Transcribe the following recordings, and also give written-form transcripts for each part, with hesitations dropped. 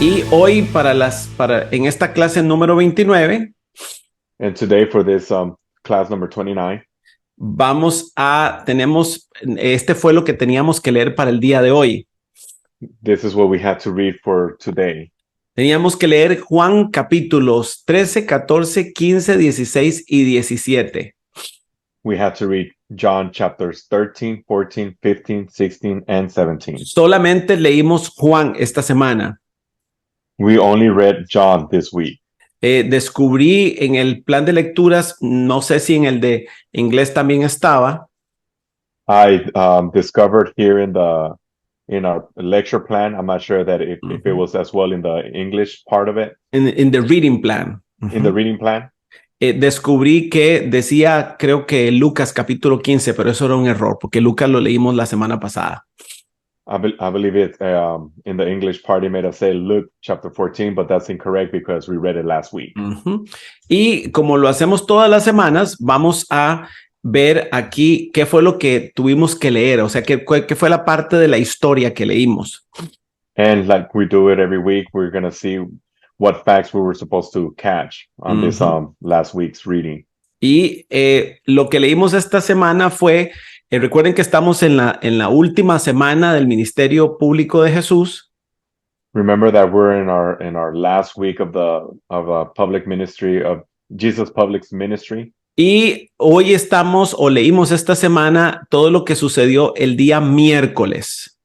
Y hoy en esta clase número 29 And today for this class number 29, este fue lo que teníamos que leer para el día de hoy. this is what we had to read for today. Teníamos que leer Juan capítulos 13, 14, 15, 16 y 17. We had to read John chapters 13, 14, 15, 16, and 17. Solamente leímos Juan esta semana. We only read John this week. Descubrí en el plan de lecturas, no sé si en el de inglés también estaba, I discovered here in our lecture plan, I'm not sure that if it was as well in the English part of it, in the reading plan. in the reading plan. Descubrí que decía, creo que Lucas capítulo 15, pero eso era un error, porque Lucas lo leímos la semana pasada. I believe it in the English part, it made us say Luke chapter 14, but that's incorrect because we read it last week. Y como lo hacemos todas las semanas, vamos a ver aquí qué fue lo que tuvimos que leer, o sea, qué fue la parte de la historia que leímos. And like we do it every week, we're going to see what facts we were supposed to catch on this last week's reading. Y lo que leímos esta semana fue, recuerden que estamos en la última semana del ministerio público de Jesús. Remember that we're in our last week of public ministry of Jesus' public ministry. Y hoy leímos esta semana todo lo que sucedió el día miércoles.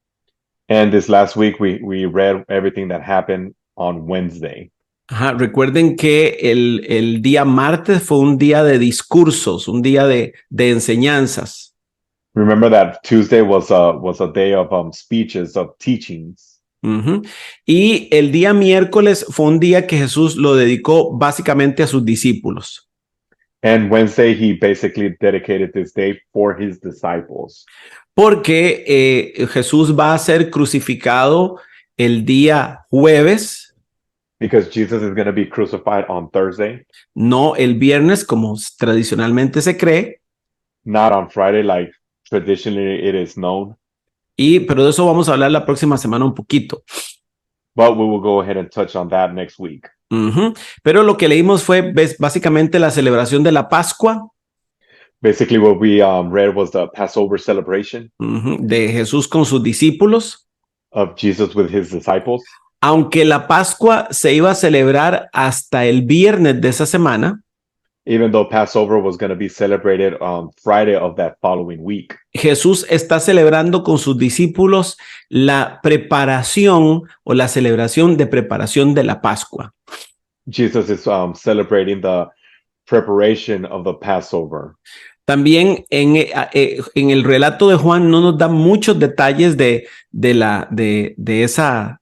And this last week we read everything that happened on Wednesday. Recuerden que el día martes fue un día de discursos, un día de enseñanzas. Remember that Tuesday was a day of speeches, of teachings. Y el día miércoles fue un día que Jesús lo dedicó básicamente a sus discípulos. And Wednesday, he basically dedicated this day for his disciples. Porque Jesús va a ser crucificado el día jueves. Because Jesus is going to be crucified on Thursday. No el viernes, como tradicionalmente se cree. Not on Friday, like traditionally it is known. Pero de eso vamos a hablar la próxima semana un poquito. But we will go ahead and touch on that next week. Pero lo que leímos fue básicamente la celebración de la Pascua. Basically what we read was the Passover celebration. De Jesús con sus discípulos. Of Jesus with his disciples. Aunque la Pascua se iba a celebrar hasta el viernes de esa semana. Even though Passover was going to be celebrated on Friday of that following week. Jesús está celebrando con sus discípulos la preparación o la celebración de preparación de la Pascua. Jesus is celebrating the preparation of the Passover. También en el relato de Juan no nos da muchos detalles de esa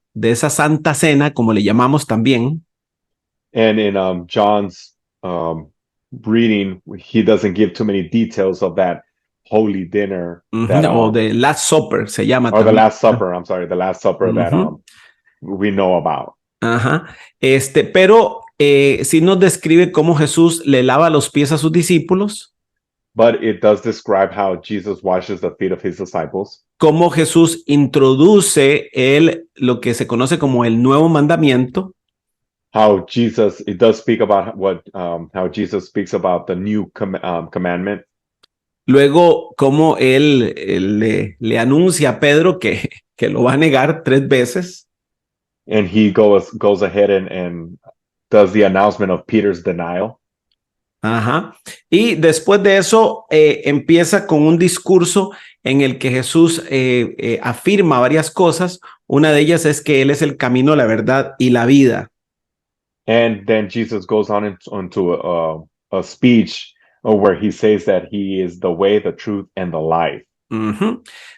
Santa Cena, como le llamamos también. And in John's reading, he doesn't give too many details of that holy dinner. O the Last Supper se llama. Or también. The Last Supper, I'm sorry, the Last Supper that we know about. Pero sí nos describe cómo Jesús le lava los pies a sus discípulos. But it does describe how Jesus washes the feet of his disciples. Cómo Jesús introduce lo que se conoce como el nuevo mandamiento. It does speak about how Jesus speaks about the new commandment. Luego, cómo él le anuncia a Pedro que lo va a negar 3 veces. And he goes ahead and does the announcement of Peter's denial. Y después de eso empieza con un discurso en el que Jesús afirma varias cosas. Una de ellas es que Él es el camino, la verdad y la vida. And then Jesus goes on into a speech where he says that he is the way, the truth, and the life.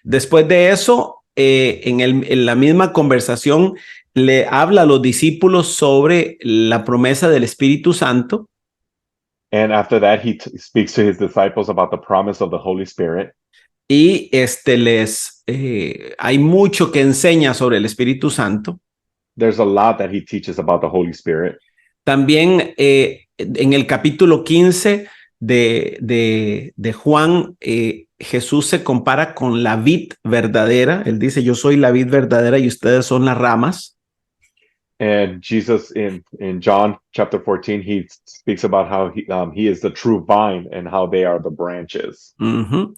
Después de eso, en la misma conversación, le habla a los discípulos sobre la promesa del Espíritu Santo. And after that, he speaks to his disciples about the promise of the Holy Spirit. Y hay mucho que enseña sobre el Espíritu Santo. There's a lot that he teaches about the Holy Spirit. También en el capítulo 15 de Juan, Jesús se compara con la vid verdadera. Él dice, yo soy la vid verdadera y ustedes son las ramas. And Jesus in John chapter 14, he speaks about how he is the true vine and how they are the branches. Uh-huh.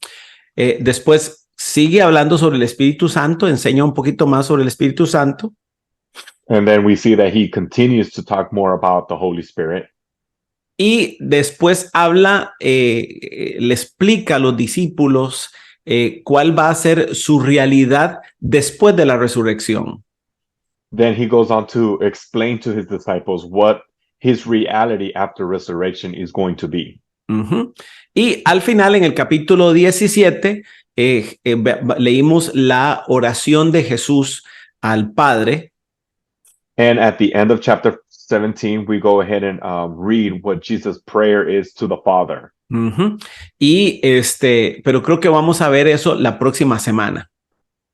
Después sigue hablando sobre el Espíritu Santo, enseña un poquito más sobre el Espíritu Santo. And then we see that he continues to talk more about the Holy Spirit. Y después habla, le explica a los discípulos cuál va a ser su realidad después de la resurrección. Then he goes on to explain to his disciples what his reality after resurrection is going to be. Uh-huh. Y al final, en el capítulo 17, leímos la oración de Jesús al Padre. And at the end of chapter 17, we go ahead and read what Jesus' prayer is to the Father. Uh-huh. Y pero creo que vamos a ver eso la próxima semana.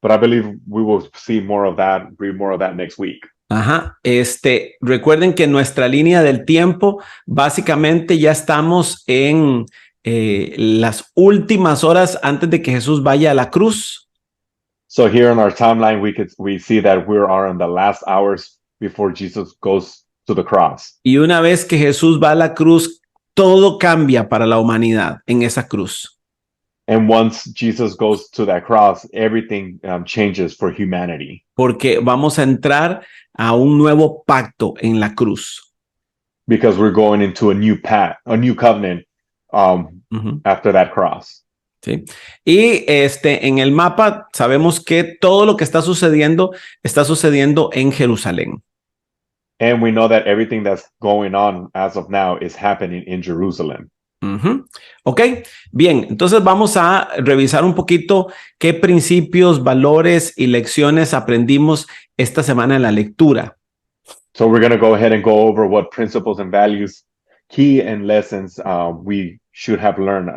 But I believe we will see more of that, read more of that next week. Ajá. Recuerden que nuestra línea del tiempo, básicamente ya estamos en las últimas horas antes de que Jesús vaya a la cruz. So here in our timeline, we see that we are in the last hours before Jesus goes to the cross. Y una vez que Jesús va a la cruz, todo cambia para la humanidad en esa cruz. And once Jesus goes to that cross, everything changes for humanity. Porque vamos a entrar a un nuevo pacto en la cruz. Because we're going into a new path, a new covenant after that cross. Sí. Y en el mapa sabemos que todo lo que está sucediendo en Jerusalén. And we know that everything that's going on as of now is happening in Jerusalem. Uh-huh. Ok, bien, entonces vamos a revisar un poquito qué principios, valores y lecciones aprendimos esta semana en la lectura. So we're going to go ahead and go over what principles and values, key and lessons we should have learned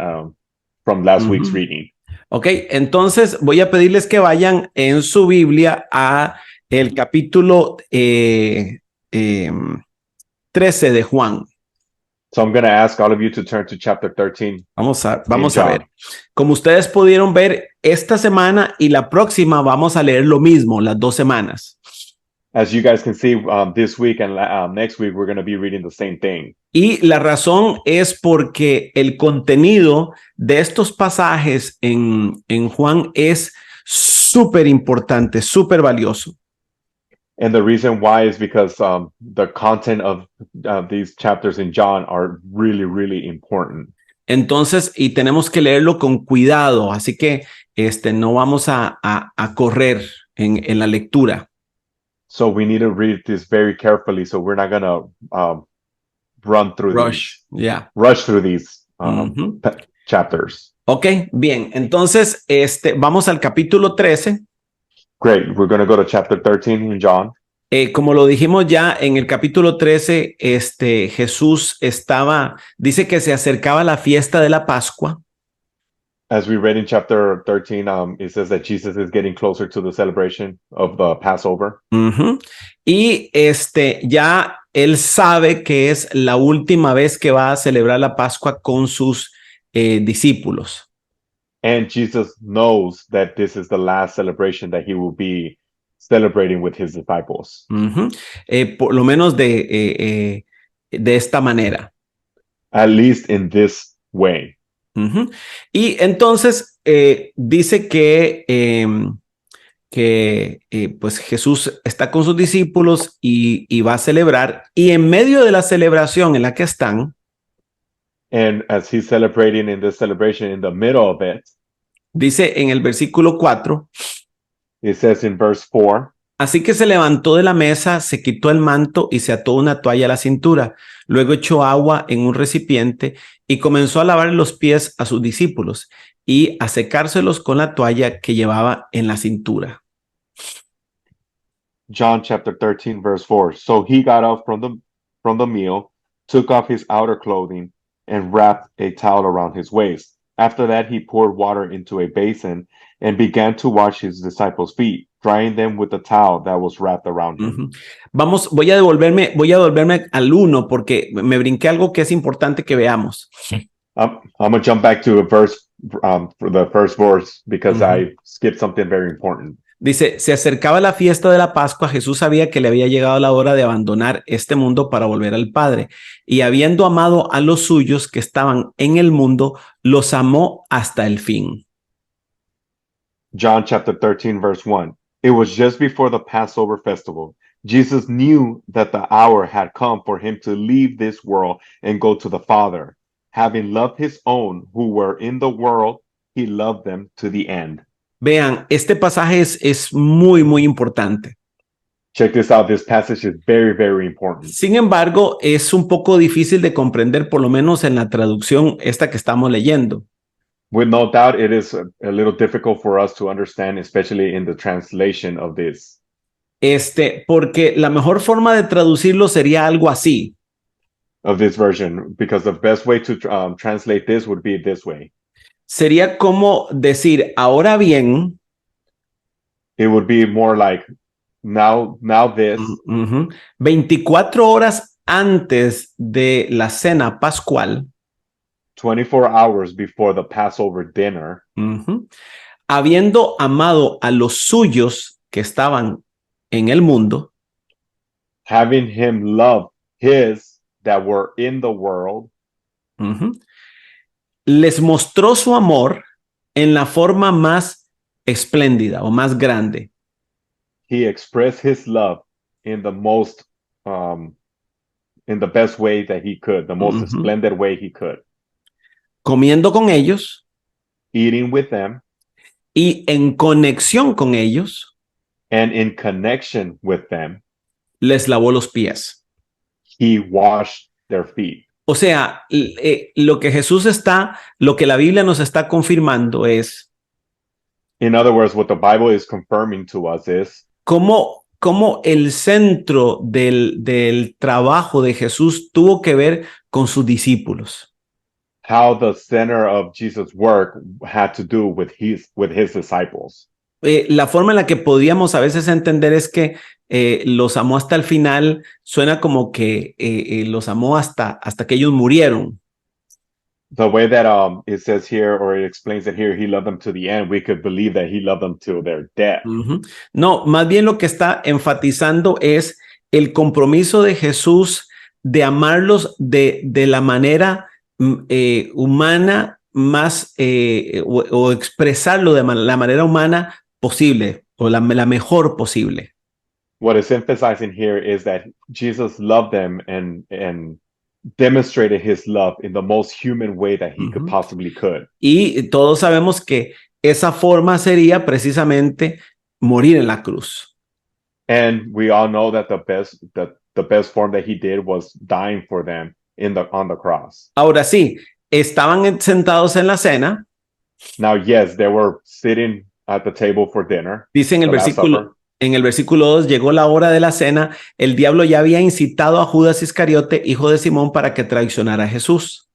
from last week's reading. Ok, entonces voy a pedirles que vayan en su Biblia a el capítulo 13 de Juan. So I'm going to ask all of you to turn to chapter 13. Vamos a ver. Como ustedes pudieron ver, esta semana y la próxima vamos a leer lo mismo, las 2 semanas. As you guys can see, this week and next week, we're going to be reading the same thing. Y la razón es porque el contenido de estos pasajes en Juan es súper importante, súper valioso. And the reason why is because the content of these chapters in John are really, really important. Entonces, y tenemos que leerlo con cuidado, así que no vamos a correr en la lectura. So we need to read this very carefully, so we're not going to rush through these chapters. Ok, bien, entonces vamos al capítulo 13. Great, we're going to go to chapter 13 in John. Como lo dijimos ya en el capítulo 13, Jesús dice que se acercaba la fiesta de la Pascua. As we read in chapter 13, it says that Jesus is getting closer to the celebration of the Passover. Uh-huh. Y ya él sabe que es la última vez que va a celebrar la Pascua con sus discípulos. And Jesus knows that this is the last celebration that he will be celebrating with his disciples. Uh-huh. Por lo menos de esta manera. At least in this way. Uh-huh. Y entonces dice que pues Jesús está con sus discípulos y va a celebrar, y en medio de la celebración en la que están, and as he's celebrating in this celebration, in the middle of it, dice en el versículo 4, it says in verse 4, así que se levantó de la mesa, se quitó el manto y se ató una toalla a la cintura. Luego echó agua en un recipiente y comenzó a lavar los pies a sus discípulos y a secárselos con la toalla que llevaba en la cintura. John chapter 13, verse 4. So he got up from the meal, took off his outer clothing, and wrapped a towel around his waist. After that, he poured water into a basin and began to wash his disciples' feet, drying them with the towel that was wrapped around him. Voy a devolverme al 1 porque me brinqué algo que es importante que veamos. I'm going to jump back to a verse, for the first verse, because I skipped something very important. Dice, se acercaba la fiesta de la Pascua, Jesús sabía que le había llegado la hora de abandonar este mundo para volver al Padre. Y habiendo amado a los suyos que estaban en el mundo, los amó hasta el fin. John chapter 13, verse 1. It was just before the Passover festival. Jesus knew that the hour had come for him to leave this world and go to the Father. Having loved his own who were in the world, he loved them to the end. Vean, este pasaje es muy, muy importante. Check this out. This passage is very, very important. Sin embargo, es un poco difícil de comprender, por lo menos en la traducción esta que estamos leyendo. With no doubt, it is a little difficult for us to understand, especially in the translation of this. Porque la mejor forma de traducirlo sería algo así. Of this version, because the best way to translate this would be this way. Sería como decir, ahora bien. It would be more like, now this. 24 horas antes de la cena pascual. 24 hours before the Passover dinner. Habiendo amado a los suyos que estaban en el mundo. Having him love his that were in the world. Les mostró su amor en la forma más espléndida o más grande. He expressed his love in the most, in the best way that he could, the most splendid way he could. Comiendo con ellos. Eating with them. Y en conexión con ellos. And in connection with them. Les lavó los pies. He washed their feet. O sea, lo que la Biblia nos está confirmando es. In other words, what the Bible is confirming to us is. Cómo el centro del trabajo de Jesús tuvo que ver con sus discípulos. How the center of Jesus' work had to do with his disciples. La forma en la que podíamos a veces entender es que los amó hasta el final, suena como que los amó hasta que ellos murieron. The way that it says here, or it explains that here, he loved them to the end, we could believe that he loved them till their death. No, más bien lo que está enfatizando es el compromiso de Jesús de amarlos de la manera humana más o expresarlo de la manera humana posible o la mejor posible. What is emphasizing here is that Jesus loved them and demonstrated his love in the most human way that he could possibly could. Y todos sabemos que esa forma sería precisamente morir en la cruz. And we all know that the best form that he did was dying for them on the cross. Ahora sí, estaban sentados en la cena. Now, yes, they were sitting at the table for dinner. Dice en el versículo 2, llegó la hora de la cena, el diablo ya había incitado a Judas Iscariote, hijo de Simón, para que traicionara a Jesús.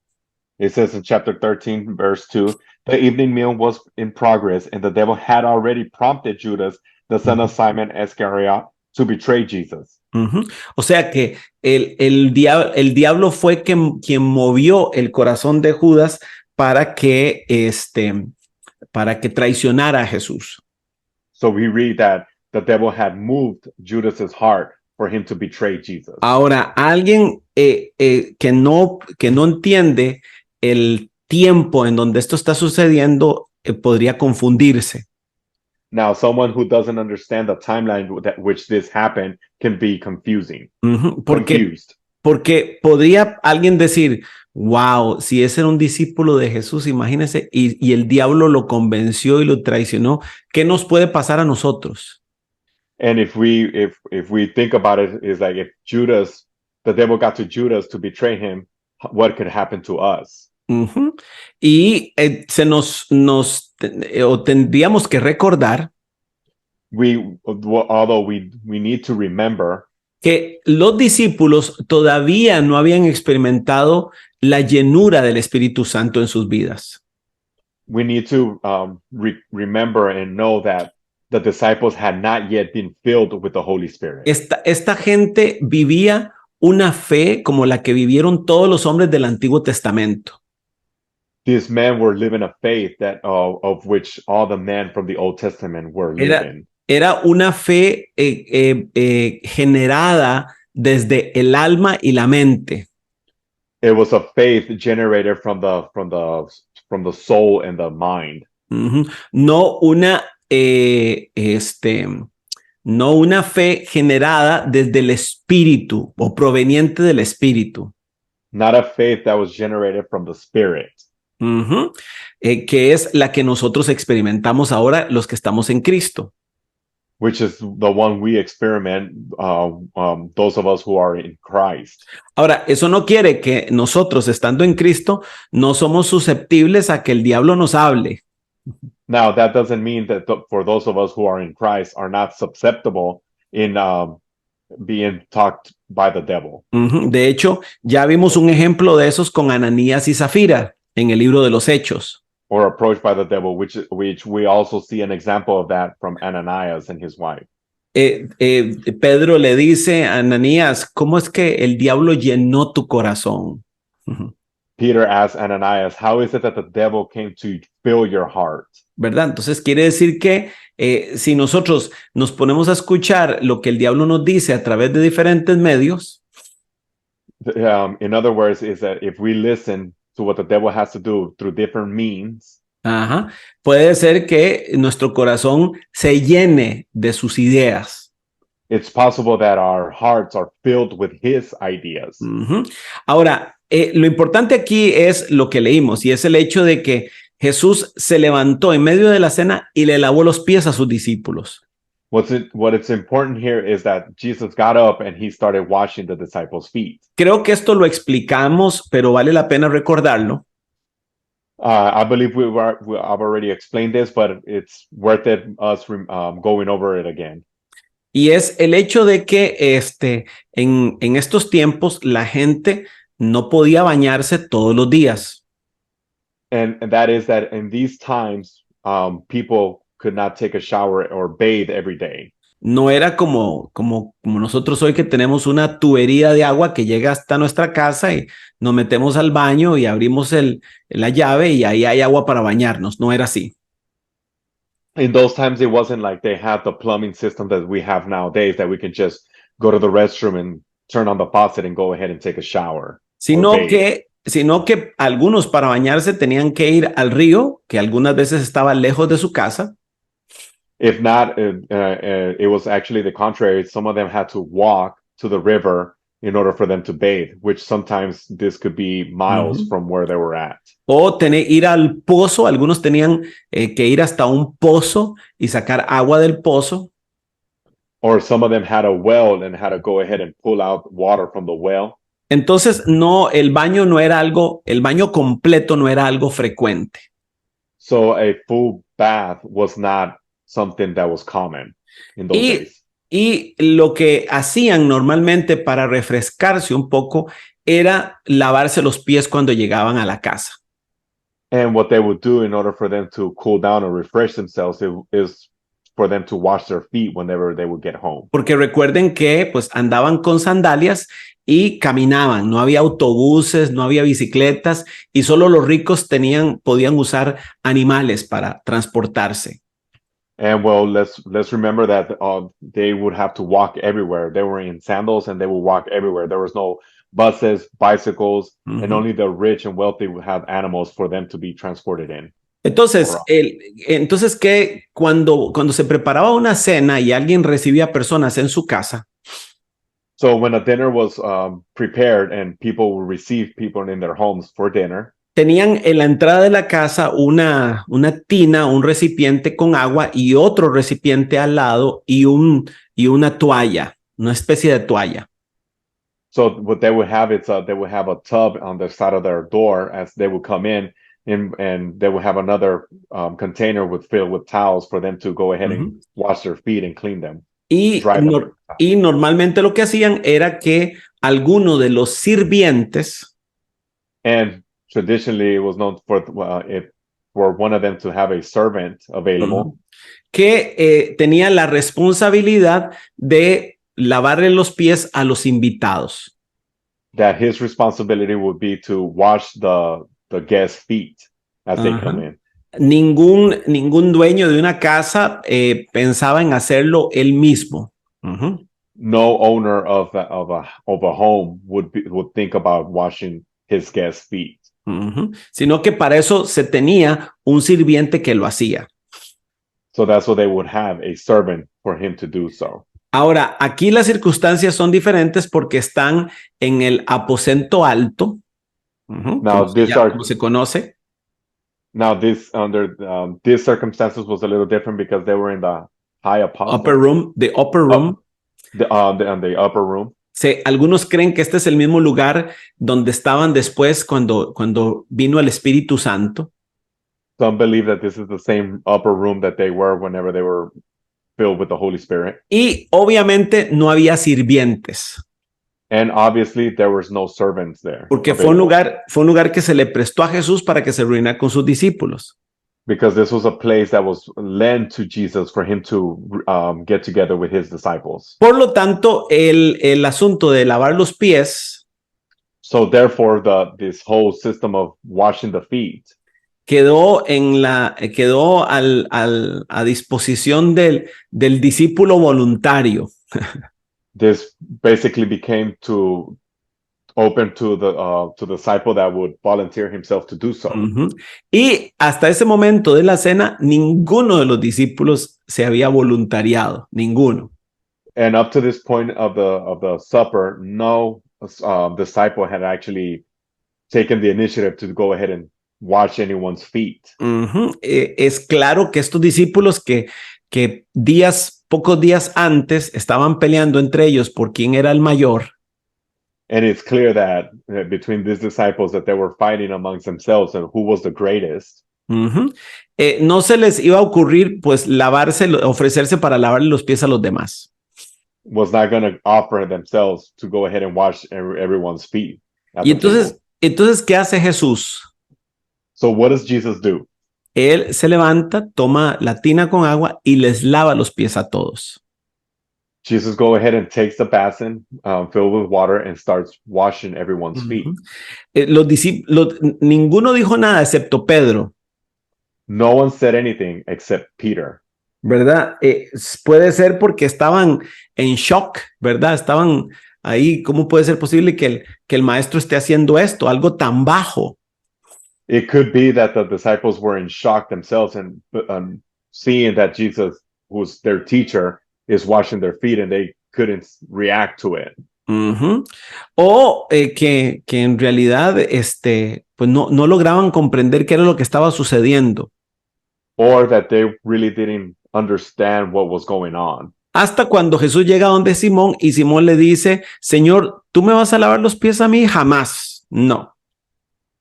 It says in chapter 13, verse 2, the evening meal was in progress, and the devil had already prompted Judas, the son of Simon Iscariot, to betray Jesus. O sea que el diablo fue quien movió el corazón de Judas para que traicionara a Jesús. So we read that the devil had moved Judas's heart for him to betray Jesus. Ahora, alguien que no entiende el tiempo en donde esto está sucediendo podría confundirse. Now, someone who doesn't understand the timeline which this happened can be confusing. Porque podría alguien decir, wow, si ese era un discípulo de Jesús, imagínense, y el diablo lo convenció y lo traicionó, ¿qué nos puede pasar a nosotros? And if we think about it, it's like if the devil got to Judas to betray him, what could happen to us? Y tendríamos que recordar although we need to remember que los discípulos todavía no habían experimentado la llenura del Espíritu Santo en sus vidas. We need to remember and know that the disciples had not yet been filled with the Holy Spirit. Esta gente vivía una fe como la que vivieron todos los hombres del Antiguo Testamento. These men were living a faith that of which all the men from the Old Testament were living. Era una fe generada desde el alma y la mente. It was a faith generated from the soul and the mind. Ujú. No una, no una fe generada desde el espíritu o proveniente del espíritu. Not a faith that was generated from the spirit. Ujú. Que es la que nosotros experimentamos ahora los que estamos en Cristo. Which is the one we experiment, those of us who are in Christ. Ahora, eso no quiere que nosotros, estando en Cristo, no somos susceptibles a que el diablo nos hable. Now, that doesn't mean that for those of us who are in Christ are not susceptible in being talked by the devil. Ujú. De hecho, ya vimos un ejemplo de esos con Ananías y Zafira en el libro de los Hechos. Or approached by the devil, which we also see an example of that from Ananias and his wife. Pedro le dice a Ananías, ¿cómo es que el diablo llenó tu corazón? Ujú. Peter asked Ananias, how is it that the devil came to fill your heart? ¿Verdad? Entonces quiere decir que si nosotros nos ponemos a escuchar lo que el diablo nos dice a través de diferentes medios, In other words, is that if we listen to what the devil has to do through different means, ajá, puede ser que nuestro corazón se llene de sus ideas. it's possible that our hearts are filled with his ideas. Ujú. Ahora, lo importante aquí es lo que leímos y es el hecho de que Jesús se levantó en medio de la cena y le lavó los pies a sus discípulos. What it's important here is that Jesus got up and he started washing the disciples' feet. Creo que esto lo explicamos, pero vale la pena recordarlo. I believe I've already explained this, but it's worth it us going over it again. Y es el hecho de que en estos tiempos la gente no podía bañarse todos los días. And that is that in these times, people could not take a shower or bathe every day. No era como nosotros hoy que tenemos una tubería de agua que llega hasta nuestra casa y nos metemos al baño y abrimos la llave y ahí hay agua para bañarnos. No era así. In those times, it wasn't like they had the plumbing system that we have nowadays that we can just go to the restroom and turn on the faucet and go ahead and take a shower. Sino que algunos para bañarse tenían que ir al río, que algunas veces estaba lejos de su casa. If not, it was actually the contrary. Some of them had to walk to the river in order for them to bathe, which sometimes this could be miles from where they were at. O ir al pozo, algunos tenían que ir hasta un pozo y sacar agua del pozo. Or some of them had a well and had to go ahead and pull out water from the well. Entonces, el baño completo no era algo frecuente. So a full bath was not something that was common in those days. Y lo que hacían normalmente para refrescarse un poco era lavarse los pies cuando llegaban a la casa. And what they would do in order for them to cool down or refresh themselves is for them to wash their feet whenever they would get home. Porque recuerden que pues andaban con sandalias y caminaban, no había autobuses, no había bicicletas y solo los ricos podían usar animales para transportarse. And well, let's remember that they would have to walk everywhere. They were in sandals and they would walk everywhere. There was no buses, bicycles, and only the rich and wealthy would have animals for them to be transported in. Entonces, que cuando se preparaba una cena y alguien recibía personas en su casa, so when a dinner was prepared and people would receive people in their homes for dinner, tenían en la entrada de la casa una tina, un recipiente con agua y otro recipiente al lado y una toalla, una especie de toalla. So what they would have is they would have a tub on the side of their door as they would come in, and they would have another container filled with towels for them to go ahead and wash their feet and clean them. Y normalmente lo que hacían era que alguno de los sirvientes, and traditionally it was known for one of them to have a servant available, que tenía la responsabilidad de lavarle los pies a los invitados. That his responsibility would be to wash the guests' feet as they come in. Ningún dueño de una casa pensaba en hacerlo él mismo. Ujú, No owner of a home would think about washing his guests' feet. ujú. Sino que para eso se tenía un sirviente que lo hacía. So that's what they would have, a servant for him to do so. Ahora, aquí las circunstancias son diferentes porque están en el aposento alto, ujú, Now these are como se conoce, now this under these circumstances was a little different because they were in the high upper apostle, room, the upper up room. the upper room. Algunos creen que este es el mismo lugar donde estaban después cuando vino el Espíritu Santo. Some believe that this is the same upper room that they were whenever they were filled with the Holy Spirit. Y obviamente no había sirvientes, And obviously there was no servants there porque available fue un lugar que se le prestó a Jesús para que se reuniera con sus discípulos. because this was a place that was lent to Jesus for him to get together with his disciples. Por lo tanto, el asunto de lavar los pies So therefore, this whole system of washing the feet quedó a disposición del discípulo voluntario. this basically became to open to the disciple that would volunteer himself to do so. Ujú. Y hasta ese momento de la cena, ninguno de los discípulos se había voluntariado, ninguno. And up to this point of the supper, no disciple had actually taken the initiative to go ahead and wash anyone's feet. Ujú. Es claro que estos discípulos que pocos días antes estaban peleando entre ellos por quién era el mayor. And it's clear that between these disciples that they were fighting amongst themselves and who was the greatest. Ujú. No se les iba a ocurrir pues ofrecerse para lavarle los pies a los demás. Was not going to offer themselves to go ahead and wash everyone's feet at Y the table. entonces, ¿qué hace Jesús? So what does Jesus do? Él se levanta, toma la tina con agua y les lava los pies a todos. Jesus go ahead and takes the basin filled with water and starts washing everyone's feet. Los discípulos, ninguno dijo nada excepto Pedro, No one said anything except Peter. ¿verdad? Puede ser porque estaban en shock, ¿verdad? Estaban ahí, ¿cómo puede ser posible que el maestro esté haciendo esto, algo tan bajo? It could be that the disciples were in shock themselves and seeing that Jesus, who's their teacher, is washing their feet and they couldn't react to it. Uh-huh. O que en realidad pues no lograban comprender qué era lo que estaba sucediendo. Or that they really didn't understand what was going on. Hasta cuando Jesús llega donde Simón y Simón le dice, Señor, ¿tú me vas a lavar los pies a mí? Jamás. No.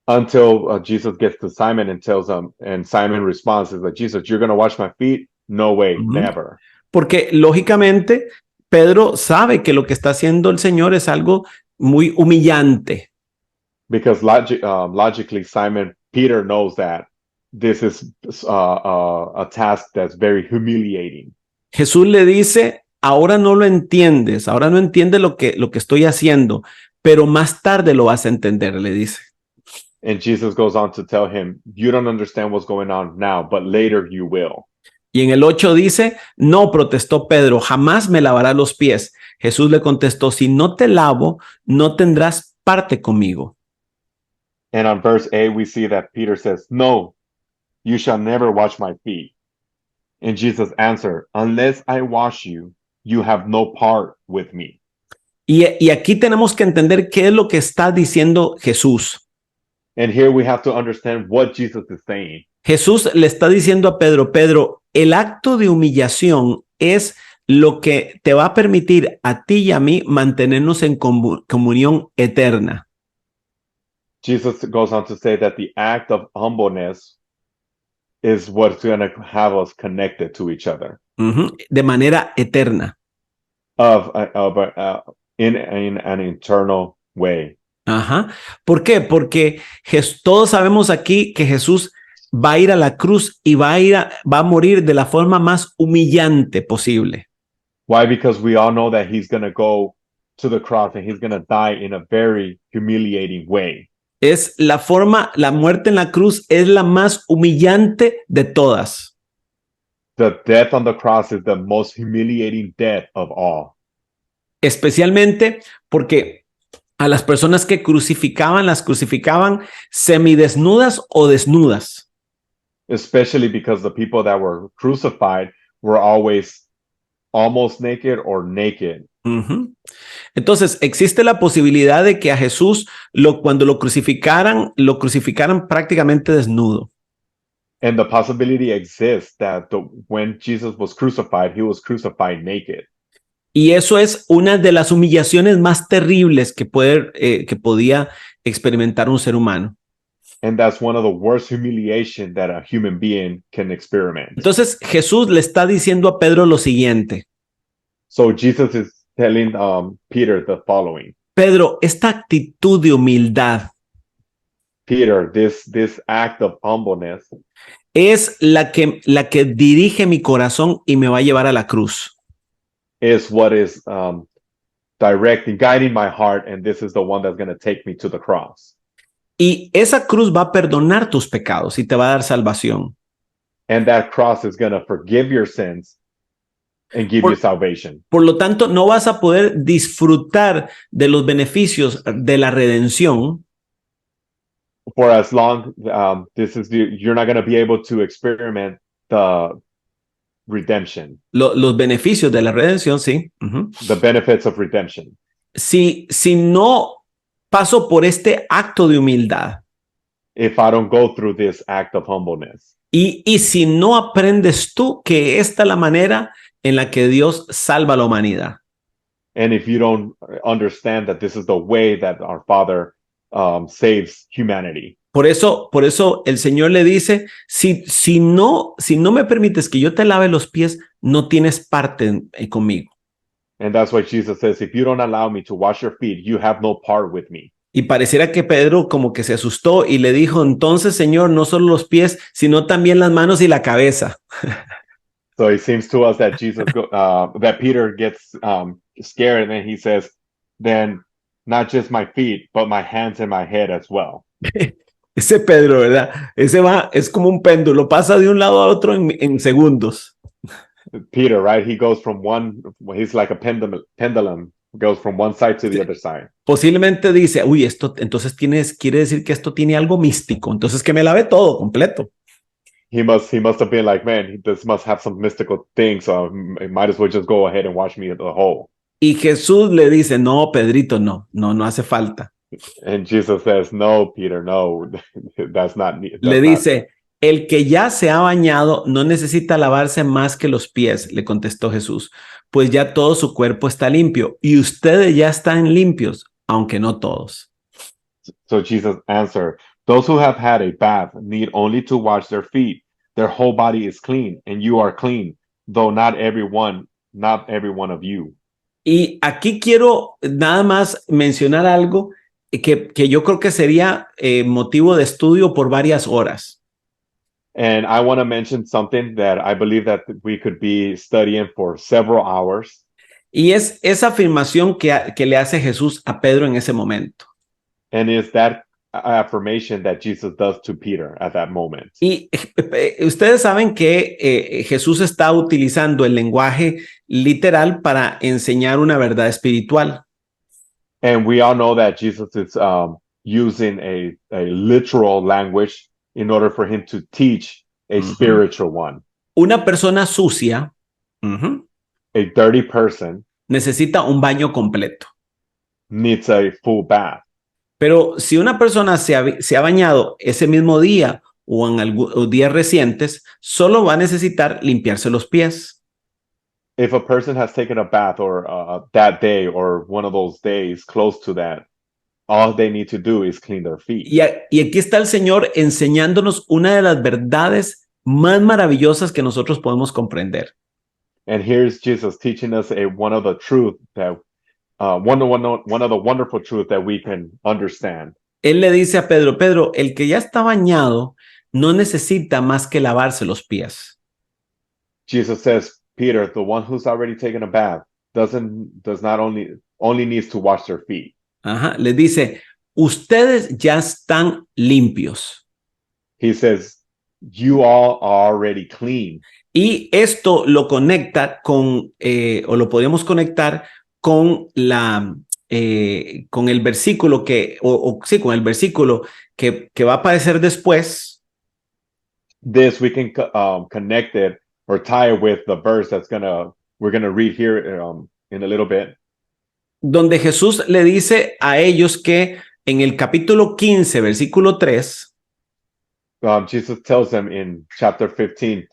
Until Jesus gets to Simon and tells him, and Simon responds is that Jesus, you're going to wash my feet? No way, never. Porque lógicamente Pedro sabe que lo que está haciendo el Señor es algo muy humillante. Because logically, Peter knows that this is a task that's very humiliating. Jesús le dice, ahora no lo entiendes, ahora no entiendes lo que estoy haciendo, pero más tarde lo vas a entender, le dice. And Jesus goes on to tell him, you don't understand what's going on now, but later you will. Y en el 8 dice, no, protestó Pedro, jamás me lavarás los pies. Jesús le contestó, si no te lavo, no tendrás parte conmigo. And on verse 8, we see that Peter says, no, you shall never wash my feet. And Jesus answered, unless I wash you, you have no part with me. Y aquí tenemos que entender qué es lo que está diciendo Jesús. And here we have to understand what Jesus is saying. Jesús le está diciendo a Pedro, Pedro, el acto de humillación es lo que te va a permitir a ti y a mí mantenernos en comunión eterna. Jesus goes on to say that the act of humbleness is what's going to have us connected to each other. De manera eterna. In an eternal way. Ajá. ¿Por qué? Porque todos sabemos aquí que Jesús va a ir a la cruz y va a morir de la forma más humillante posible. Why? Because we all know that he's going to go to the cross and he's going to die in a very humiliating way. Es la muerte en la cruz es la más humillante de todas. The death on the cross is the most humiliating death of all. Especialmente porque a las personas que crucificaban, las crucificaban semidesnudas o desnudas. Especially because the people that were crucified were always almost naked or naked. Uh-huh. Entonces, existe la posibilidad de que a Jesús, cuando lo crucificaran prácticamente desnudo. And the possibility exists that when Jesus was crucified, he was crucified naked. Y eso es una de las humillaciones más terribles que podía experimentar un ser humano. And that's one of the worst humiliation that a human being can experiment. Entonces, Jesús le está diciendo a Pedro lo siguiente. So Jesus is telling Peter the following. Pedro, esta actitud de humildad Peter, this act of humbleness es la que dirige mi corazón y me va a llevar a la cruz. is what is guiding my heart, and this is the one that's going to take me to the cross. Y esa cruz va a perdonar tus pecados y te va a dar salvación. And that cross is going to forgive your sins and give you salvation. Por lo tanto, no vas a poder disfrutar de los beneficios de la redención. For as long you're not going to be able to experiment the redemption. Los beneficios de la redención, sí. Uh-huh. The benefits of redemption. Si no paso por este acto de humildad. If I don't go through this act of humbleness. Y si no aprendes tú que esta es la manera en la que Dios salva a la humanidad. And if you don't understand that this is the way that our Father saves humanity. Por eso el Señor le dice, si no me permites que yo te lave los pies, no tienes parte conmigo. And that's why Jesus says, if you don't allow me to wash your feet, you have no part with me. Y pareciera que Pedro como que se asustó y le dijo, entonces, Señor, no solo los pies, sino también las manos y la cabeza. So it seems to us that that Peter gets scared, and then he says, then not just my feet, but my hands and my head as well. Ese Pedro, ¿verdad? Es como un péndulo, pasa de un lado a otro en segundos. Peter, right? He's like a pendulum, goes from one side to the other side. Posiblemente dice, uy, esto entonces quiere decir que esto tiene algo místico, entonces que me lave todo completo. He must have been like, man, this must have some mystical thing, so I might as well just go ahead and wash me the whole. Y Jesús le dice, no, Pedrito, no hace falta. And Jesus says, no, Peter, no, that's not. Le dice, el que ya se ha bañado no necesita lavarse más que los pies, le contestó Jesús, pues ya todo su cuerpo está limpio y ustedes ya están limpios, aunque no todos. So Jesus answered, those who have had a bath need only to wash their feet. Their whole body is clean, and you are clean, though not every one of you. Y aquí quiero nada más mencionar algo que yo creo que sería motivo de estudio por varias horas. And I want to mention something that I believe that we could be studying for several hours. Y es esa afirmación que le hace Jesús a Pedro en ese momento. And it's that affirmation that Jesus does to Peter at that moment. Y ustedes saben que Jesús está utilizando el lenguaje literal para enseñar una verdad espiritual. And we all know that Jesus is using a literal language in order for him to teach a spiritual one. Una persona sucia, a dirty person, necesita un baño completo. Needs a full bath. Pero si una persona se ha bañado ese mismo día o en días recientes, solo va a necesitar limpiarse los pies. If a person has taken a bath or that day or one of those days close to that, all they need to do is clean their feet. Y aquí está el Señor enseñándonos una de las verdades más maravillosas que nosotros podemos comprender. And here's Jesus teaching us one of the truth that one of the wonderful truth that we can understand. Él le dice a Pedro, Pedro, el que ya está bañado no necesita más que lavarse los pies. Jesus says, Peter, the one who's already taken a bath does not only needs to wash their feet. Ajá, le dice, ustedes ya están limpios. He says, you all are already clean. Y esto lo conecta con, o lo podríamos conectar con con el versículo sí, con el versículo que va a aparecer después. This we can connect it or tie it with the verse we're gonna read here in a little bit. Donde Jesús le dice a ellos que en el capítulo 15, versículo 3, Jesus tells them in chapter 15,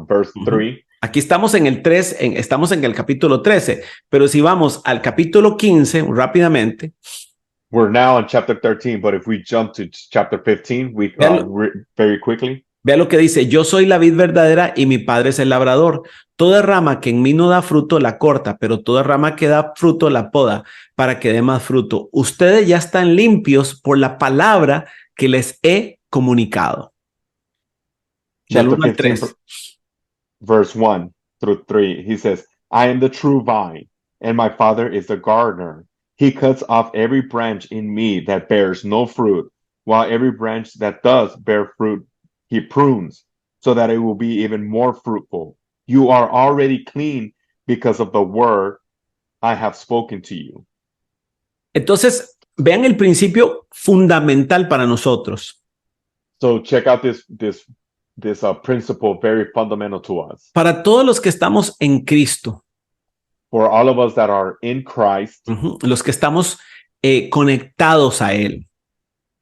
verse 3. Aquí estamos en el 3, estamos en el capítulo 13, pero si vamos al capítulo 15 rápidamente. We're now in chapter 13, but if we jump to chapter 15, very quickly. Vea lo que dice: yo soy la vid verdadera y mi padre es el labrador. Toda rama que en mí no da fruto la corta, pero toda rama que da fruto la poda para que dé más fruto. Ustedes ya están limpios por la palabra que les he comunicado. Chapter 15, verse 1 through 3, he says, I am the true vine, and my Father is the gardener. He cuts off every branch in me that bears no fruit, while every branch that does bear fruit, he prunes, so that it will be even more fruitful. You are already clean because of the word I have spoken to you. Entonces, vean el principio fundamental para nosotros. So check out this principle, very fundamental to us. Para todos los que estamos en Cristo. For all of us that are in Christ. Los que estamos conectados a Él.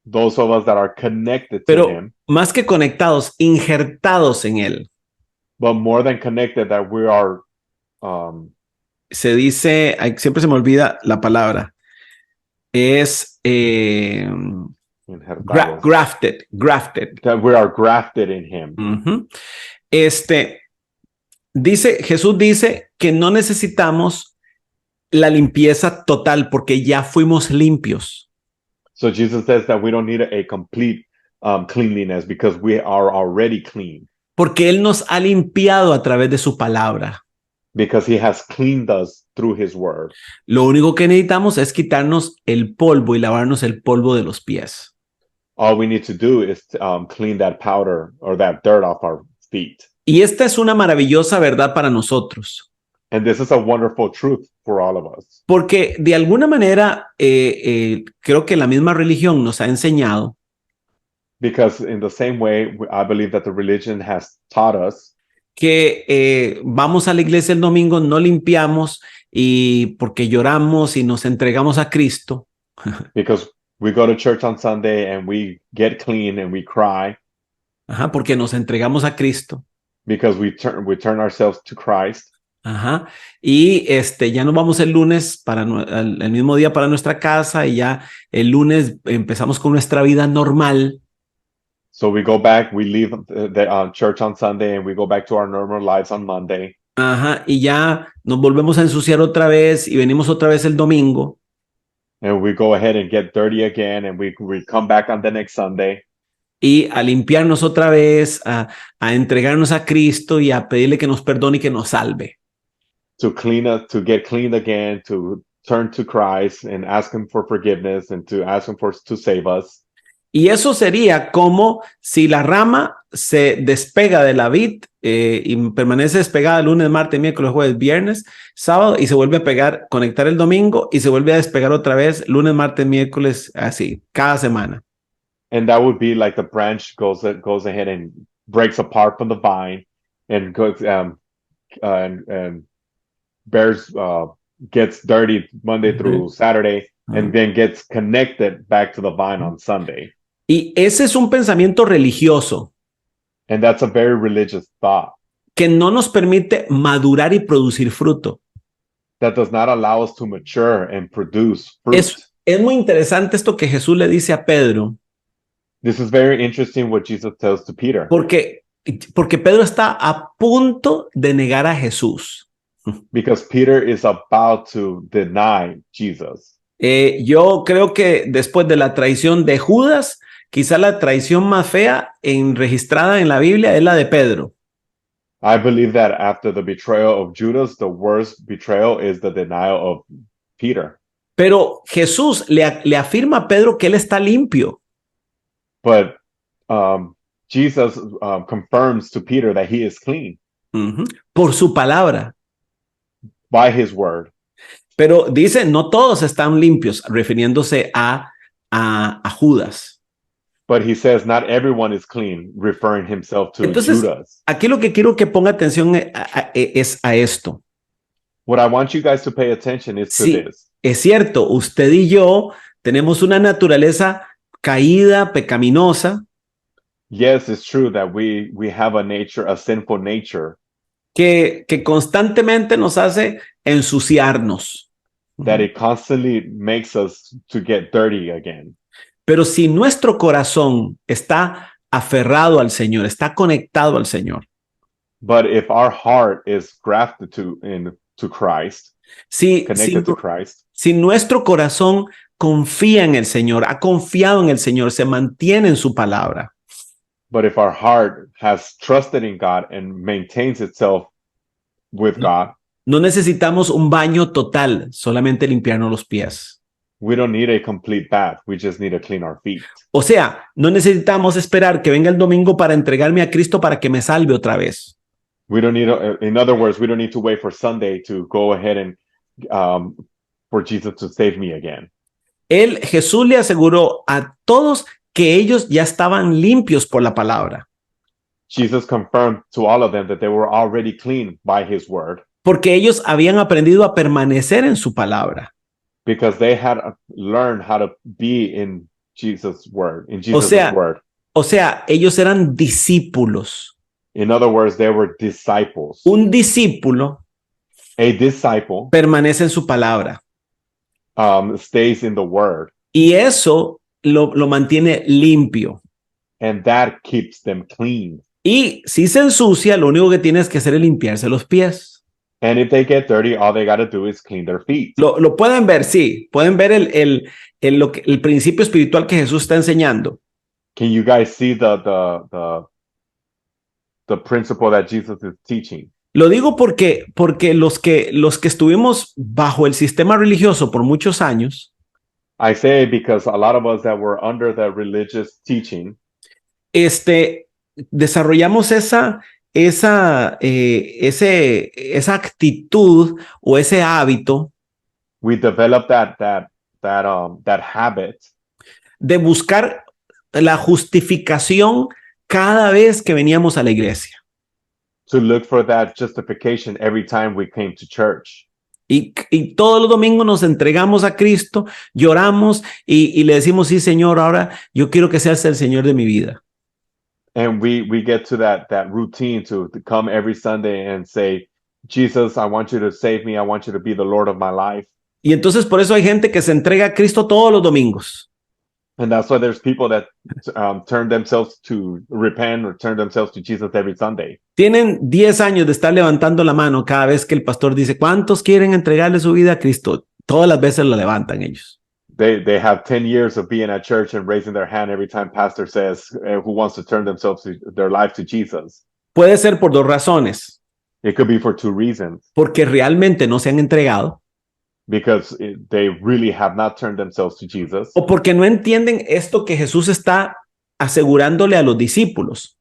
Those of us that are connected Pero to him. Más que conectados, injertados en Él. But more than connected, that we are... Se dice, siempre se me olvida la palabra. Es... grafted. That we are grafted in him. Jesús dice que no necesitamos la limpieza total porque ya fuimos limpios. So Jesus says that we don't need a complete cleanliness because we are already clean. Porque Él nos ha limpiado a través de su palabra. Because he has cleaned us through his word. Lo único que necesitamos es quitarnos el polvo y lavarnos el polvo de los pies. All we need to do is clean that powder or that dirt off our feet. Y esta es una maravillosa verdad para nosotros. And this is a wonderful truth for all of us. Porque de alguna manera creo que la misma religión nos ha enseñado. Because in the same way, I believe that the religion has taught us que vamos a la iglesia el domingo, no limpiamos y porque lloramos y nos entregamos a Cristo. Because we go to church on Sunday and we get clean and we cry. Ajá, porque nos entregamos a Cristo. Because we turn ourselves to Christ. Ajá. Y ya nos vamos el lunes el mismo día para nuestra casa y ya el lunes empezamos con nuestra vida normal. So we go back, we leave the church on Sunday and we go back to our normal lives on Monday. Ajá, y ya nos volvemos a ensuciar otra vez y venimos otra vez el domingo. And we go ahead and get dirty again and we come back on the next Sunday. Y a limpiarnos otra vez, a entregarnos a Cristo y a pedirle que nos perdone y que nos salve. To clean us, to get cleaned again, to turn to Christ and ask him for forgiveness and to ask him to save us. Y eso sería como si la rama se despega de la vid y permanece despegada lunes, martes, miércoles, jueves, viernes, sábado y se vuelve a pegar, conectar el domingo y se vuelve a despegar otra vez lunes, martes, miércoles, así, cada semana. And that would be like the branch goes ahead and breaks apart from the vine and goes and bears gets dirty Monday through Saturday and then gets connected back to the vine on Sunday. Y ese es un pensamiento religioso. And that's a very religious thought. Que no nos permite madurar y producir fruto. That does not allow us to mature and produce fruit. Es muy interesante esto que Jesús le dice a Pedro. This is very interesting what Jesus tells to Peter. Porque Pedro está a punto de negar a Jesús. Because Peter is about to deny Jesus. Yo creo que después de la traición de Judas, quizá la traición más fea registrada en la Biblia es la de Pedro. I believe that after the betrayal of Judas, the worst betrayal is the denial of Peter. Pero Jesús le afirma a Pedro que él está limpio. But Jesus confirms to Peter that he is clean Por su palabra. by his word. Pero dice, no todos están limpios, refiriéndose a Judas. But he says not everyone is clean, referring himself to Entonces, Judas. aquí lo que quiero que ponga atención es a esto. What I want you guys to pay attention is to Sí, this. es cierto, usted y yo tenemos una naturaleza caída, pecaminosa, Yes, it's true that we have a sinful nature que constantemente nos hace ensuciarnos. that it constantly makes us to get dirty again. Pero si nuestro corazón está aferrado al Señor, está conectado al Señor, But if our heart is grafted to Christ, connected to Christ, si nuestro corazón confía en el Señor, ha confiado en el Señor, se mantiene en su palabra, but if our heart has trusted in God and maintains itself with God, no necesitamos un baño total, solamente limpiarnos los pies. we don't need a complete bath. We just need to clean our feet. O sea, no necesitamos esperar que venga el domingo para entregarme a Cristo para que me salve otra vez. We don't need, in other words, we don't need to wait for Sunday to go ahead and for Jesus to save me again. Jesús le aseguró a todos que ellos ya estaban limpios por la palabra. Jesus confirmed to all of them that they were already clean by his word. Porque ellos habían aprendido a permanecer en su palabra. Because they had learned how to be in Jesus' word, in Jesus' word. O sea, ellos eran discípulos. In other words, they were disciples. Un discípulo, a disciple, permanece en su palabra. Stays in the word. Y eso lo mantiene limpio. And that keeps them clean. Y si se ensucia, lo único que tienes que hacer es limpiarse los pies. And if they get dirty, all they got to do is clean their feet. Lo pueden ver, sí. Pueden ver el principio espiritual que Jesús está enseñando. Can you guys see the principle that Jesus is teaching? Lo digo porque los que estuvimos bajo el sistema religioso por muchos años, I say it because a lot of us that were under the religious teaching, desarrollamos esa actitud o ese hábito, we developed that habit de buscar la justificación cada vez que veníamos a la iglesia. To look for that justification every time we came to church. Y todos los domingos nos entregamos a Cristo, lloramos y le decimos, sí, Señor, ahora yo quiero que seas el Señor de mi vida. And we get to that routine to come every Sunday and say, Jesus, I want you to save me. I want you to be the Lord of my life. Y entonces por eso hay gente que se entrega a Cristo todos los domingos. And that's why there's people that turn themselves to repent or turn themselves to Jesus every Sunday. Tienen 10 años de estar levantando la mano cada vez que el pastor dice, ¿cuántos quieren entregarle su vida a Cristo? Todas las veces lo levantan ellos. They have 10 years of being at church and raising their hand every time pastor says who wants to turn their life to Jesus. Puede ser por dos razones. It could be for two reasons. Porque realmente no se han entregado. Because they really have not turned themselves to Jesus. O porque no entienden esto que Jesús está asegurándole a los discípulos.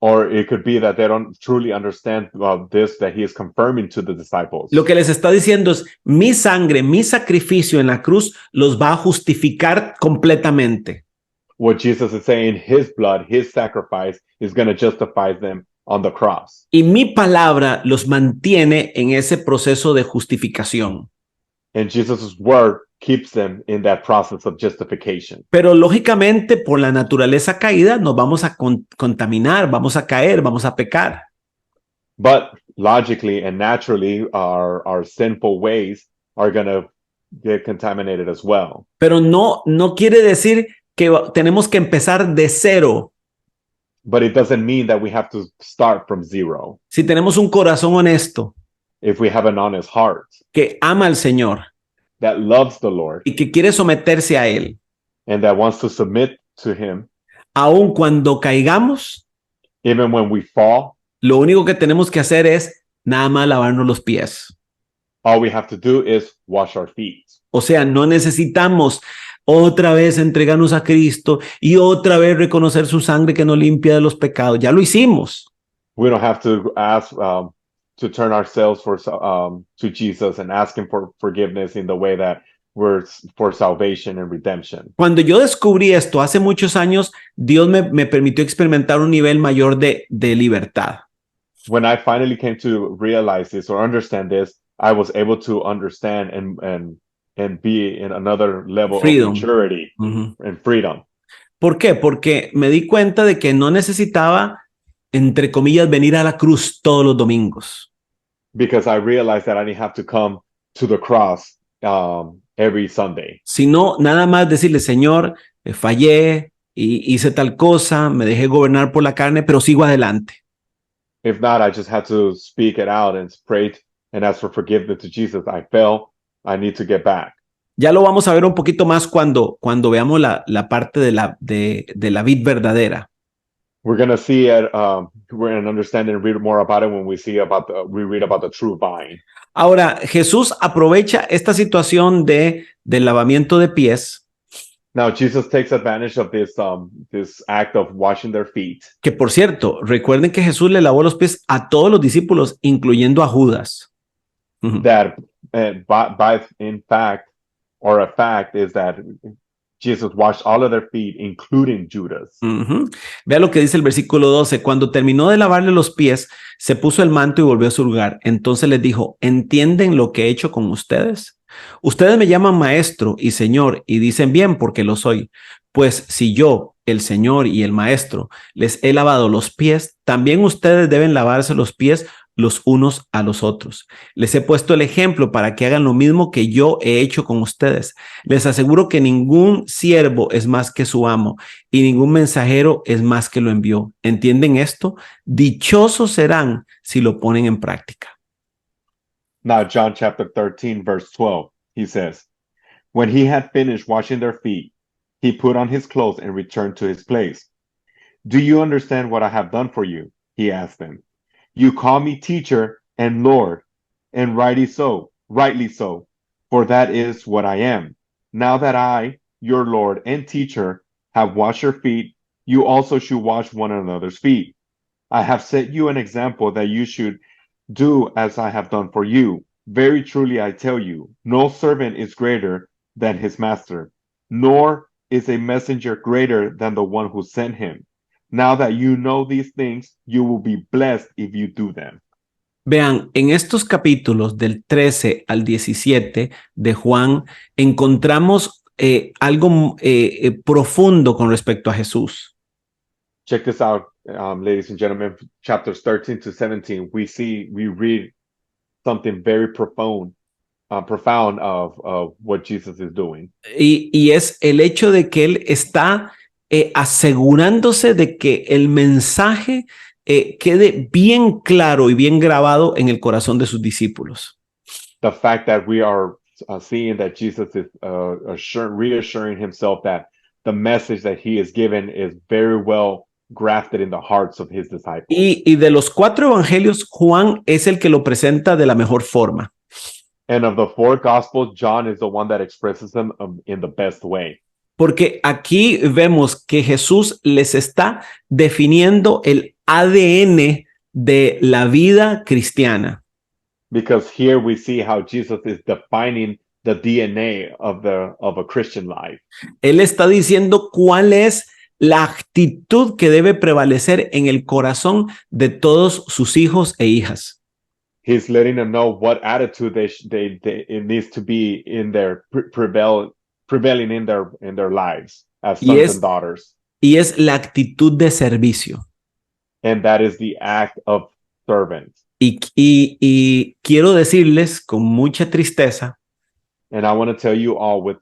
Or it could be that they don't truly understand this, that he is confirming to the disciples. Lo que les está diciendo es, mi sangre, mi sacrificio en la cruz los va a justificar completamente. What Jesus is saying, his blood, his sacrifice is going to justify them on the cross. Y mi palabra los mantiene en ese proceso de justificación. And Jesus' word keeps them in that process of justification. Pero lógicamente, por la naturaleza caída, nos vamos a contaminar, vamos a caer, vamos a pecar. But logically and naturally, our sinful ways are going to get contaminated as well. Pero no quiere decir que tenemos que empezar de cero. But it doesn't mean that we have to start from zero. Si tenemos un corazón honesto, if we have an honest heart, que ama al Señor, that loves the Lord, y que quiere someterse a Él, and that wants to submit to Him, aun cuando caigamos, even when we fall, lo único que tenemos que hacer es nada más lavarnos los pies. All we have to do is wash our feet. O sea, no necesitamos otra vez entregarnos a Cristo y otra vez reconocer su sangre que nos limpia de los pecados. Ya lo hicimos. We don't have to ask to turn ourselves to Jesus and ask him for forgiveness in the way that we're for salvation and redemption. Cuando yo descubrí esto hace muchos años, Dios me permitió experimentar un nivel mayor de libertad. When I finally came to realize this or understand this, I was able to understand and be in another level Freedom. of maturity Uh-huh. and freedom. ¿Por qué? Porque me di cuenta de que no necesitaba, entre comillas, venir a la cruz todos los domingos. Because I realized that I didn't have to come to the cross every Sunday. Sino nada más decirle, Señor, fallé, y hice tal cosa, me dejé gobernar por la carne, pero sigo adelante. If not, I just had to speak it out and pray and ask for forgiveness to Jesus. I fell. I need to get back. Ya lo vamos a ver un poquito más cuando veamos la parte de la vid verdadera. We're going to see it. We're going to understand and read more about it when we read about the true vine. Ahora, Jesús aprovecha esta situación del lavamiento de pies. Now, Jesus takes advantage of this act of washing their feet. Que por cierto, recuerden que Jesús le lavó los pies a todos los discípulos, incluyendo a Judas. That in fact, or a fact is that Jesus washed all of their feet, including Judas. Vea lo que dice el versículo 12. Cuando terminó de lavarle los pies, se puso el manto y volvió a su lugar. Entonces les dijo, ¿entienden lo que he hecho con ustedes? Ustedes me llaman maestro y señor y dicen bien porque lo soy. Pues si yo, el Señor y el Maestro, les he lavado los pies, también ustedes deben lavarse los pies los unos a los otros. Les he puesto el ejemplo para que hagan lo mismo que yo he hecho con ustedes. Les aseguro que ningún siervo es más que su amo y ningún mensajero es más que lo envió. ¿Entienden esto? Dichosos serán si lo ponen en práctica. Now, John chapter 13, verse 12, he says, when he had finished washing their feet, he put on his clothes and returned to his place. Do you understand what I have done for you? He asked them. You call me teacher and Lord, and rightly so, for that is what I am. Now that I, your Lord and teacher, have washed your feet, you also should wash one another's feet. I have set you an example that you should do as I have done for you. Very truly I tell you, no servant is greater than his master, nor is a messenger greater than the one who sent him. Now that you know these things, you will be blessed if you do them. Vean, en estos capítulos del 13 al 17 de Juan, encontramos algo profundo con respecto a Jesús. Check this out, ladies and gentlemen. Chapters 13 to 17, we read something very profound of what Jesus is doing. Y es el hecho de que él está asegurándose de que el mensaje quede bien claro y bien grabado en el corazón de sus discípulos. The fact that we are seeing that Jesus is reassuring himself that the message that he is given is very well grafted in the hearts of his disciples. Y de los 4 evangelios, Juan es el que lo presenta de la mejor forma. And of the 4 gospels, John is the one that expresses them in the best way. Porque aquí vemos que Jesús les está definiendo el ADN de la vida cristiana. Because here we see how Jesus is defining the DNA of a Christian life. Él está diciendo cuál es la actitud que debe prevalecer en el corazón de todos sus hijos e hijas. He's letting them know what attitude it needs to be in their prevailing in their lives as sons and daughters. Y es la actitud de servicio. And that is the act of servant. Y quiero decirles con mucha tristeza and I want to tell you all with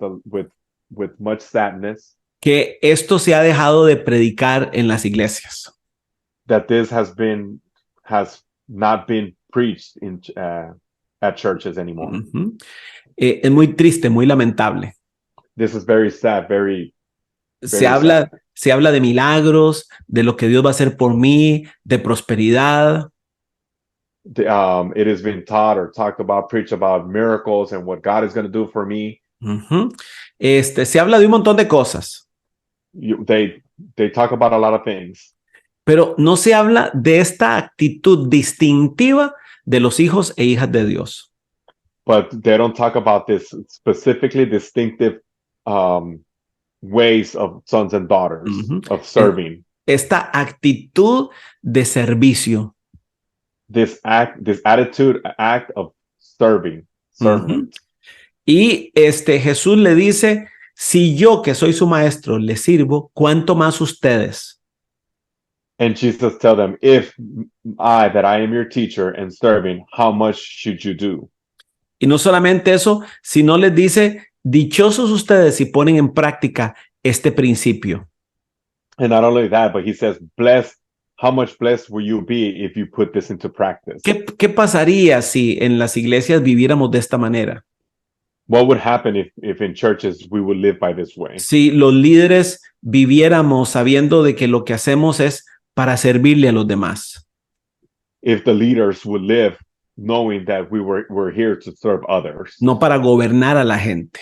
much sadness que esto se ha dejado de predicar en las iglesias. That this has not been preached at churches anymore. Uh-huh. Es muy triste, muy lamentable. This is very sad, very se habla de milagros, de lo que Dios va a hacer por mí, de prosperidad. it has been taught or talked about, preached about miracles and what God is going to do for me. Se habla de un montón de cosas, They talk about a lot of things, pero no se habla de esta actitud distintiva de los hijos e hijas de Dios. but they don't talk about this specifically distinctive ways of sons and daughters of serving. Esta actitud de servicio. This attitude, act of serving. Y Jesús le dice, si yo que soy su maestro le sirvo, ¿cuánto más ustedes? And Jesus tell them, if that I am your teacher and serving, how much should you do? Y no solamente eso, sino les dice, dichosos ustedes si ponen en práctica este principio. And not only that, but he says, how much blessed will you be if you put this into practice? ¿Qué pasaría si en las iglesias viviéramos de esta manera? What would happen if in churches we would live by this way? Si los líderes viviéramos sabiendo de que lo que hacemos es para servirle a los demás. If the leaders would live knowing that we're here to serve others. No para gobernar a la gente.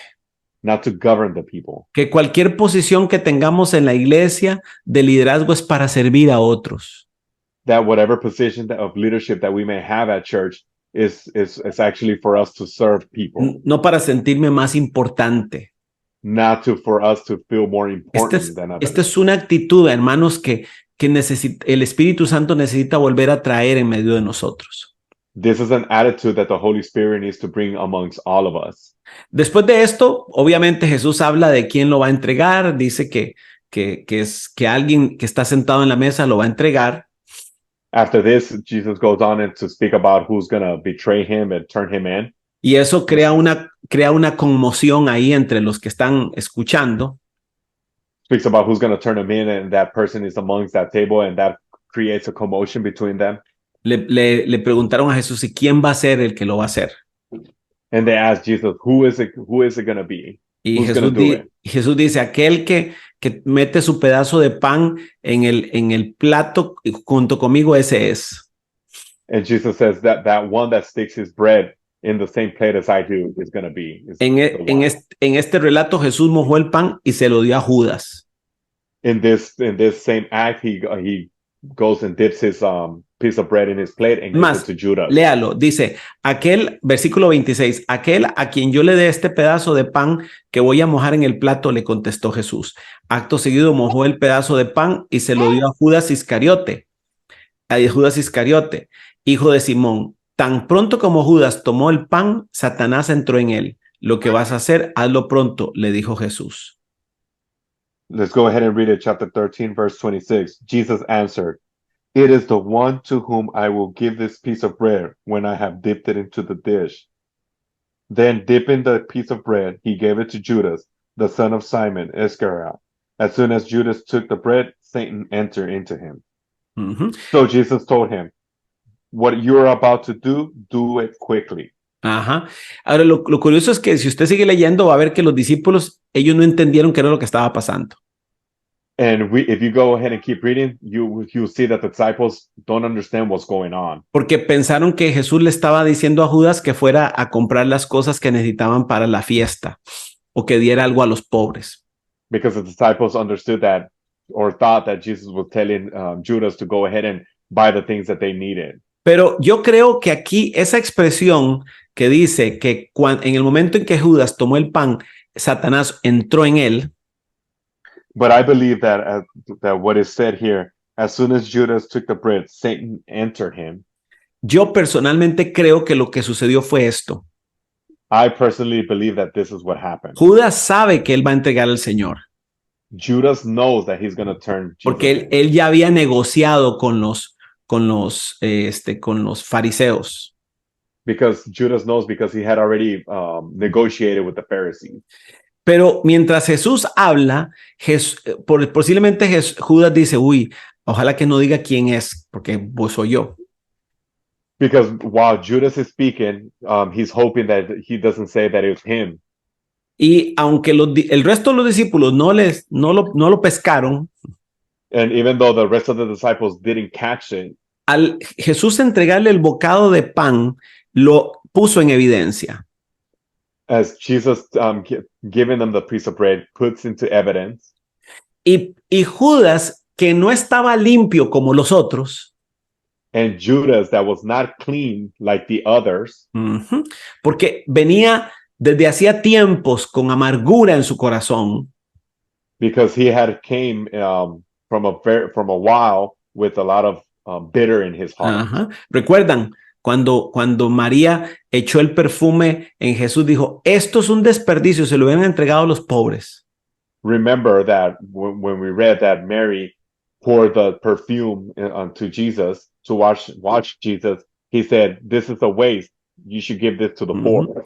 Not to govern the people. Que cualquier posición que tengamos en la iglesia de liderazgo es para servir a otros. That whatever position of leadership that we may have at church is actually for us to serve people. No para sentirme más importante. Not for us to feel more important than others. Esta es una actitud, hermanos, que el Espíritu Santo necesita volver a traer en medio de nosotros. This is an attitude that the Holy Spirit needs to bring amongst all of us. Después de esto, obviamente Jesús habla de quién lo va a entregar, dice que alguien que está sentado en la mesa lo va a entregar. After this, Jesus goes on to speak about who's going to betray him and turn him in. Y eso crea una conmoción ahí entre los que están escuchando. Speaks about who's going to turn him in, and that person is amongst that table, and that creates a commotion between them. Le preguntaron a Jesús, ¿y quién va a ser el que lo va a hacer? And they asked Jesus, who is it going to be? Y Jesús dice, aquel que mete su pedazo de pan en el plato junto conmigo, ese es. And Jesus says that one that sticks his bread in the same plate as I do is going to be. En este relato, Jesús mojó el pan y se lo dio a Judas. In this same act, he goes and dips his piece of bread in his plate and gives it to Judas. Léalo, dice, versículo 26, aquel a quien yo le dé este pedazo de pan que voy a mojar en el plato, le contestó Jesús. Acto seguido mojó el pedazo de pan y se lo dio a Judas Iscariote, hijo de Simón. Tan pronto como Judas tomó el pan, Satanás entró en él. Lo que vas a hacer, hazlo pronto, le dijo Jesús. Let's go ahead and read it, chapter 13, verse 26. Jesus answered, "It is the one to whom I will give this piece of bread when I have dipped it into the dish." Then, dipping the piece of bread, he gave it to Judas, the son of Simon Iscariot. As soon as Judas took the bread, Satan entered into him. So Jesus told him, "What you are about to do it quickly." Ajá. Ahora, lo curioso es que si usted sigue leyendo, va a ver que los discípulos, ellos no entendieron qué era lo que estaba pasando. And if you go ahead and keep reading, you'll see that the disciples don't understand what's going on. Porque pensaron que Jesús le estaba diciendo a Judas que fuera a comprar las cosas que necesitaban para la fiesta o que diera algo a los pobres. Because the disciples understood that or thought that Jesus was telling Judas to go ahead and buy the things that they needed. Pero yo creo que aquí esa expresión que dice que en el momento en que Judas tomó el pan, Satanás entró en él. But I believe that what is said here, as soon as Judas took the bread, Satan entered him. Yo personalmente creo que lo que sucedió fue esto. I personally believe that this is what happened. Judas sabe que él va a entregar al Señor. Judas knows that he's going to turn Jesus. Porque él ya había negociado con los fariseos. Because Judas knows, because he had already negotiated with the Pharisees. Pero mientras Jesús habla, posiblemente Judas dice, uy, ojalá que no diga quién es, porque pues soy yo. Because while Judas is speaking, he's hoping that he doesn't say that it's him. Y aunque el resto de los discípulos no lo pescaron, and even though the rest of the disciples didn't catch it, al Jesús entregarle el bocado de pan, lo puso en evidencia. As Jesus giving them the piece of bread puts into evidence. Y Judas, que no estaba limpio como los otros, And Judas, that was not clean like the others, porque venía desde hacía tiempos con amargura en su corazón, because he had came from a while with a lot of bitter in his heart. Recuerdan, cuando María echó el perfume en Jesús, dijo, esto es un desperdicio, se lo hubieran entregado a los pobres. Remember that when we read that Mary poured the perfume to Jesus to wash Jesus, he said, this is a waste. You should give this to the poor.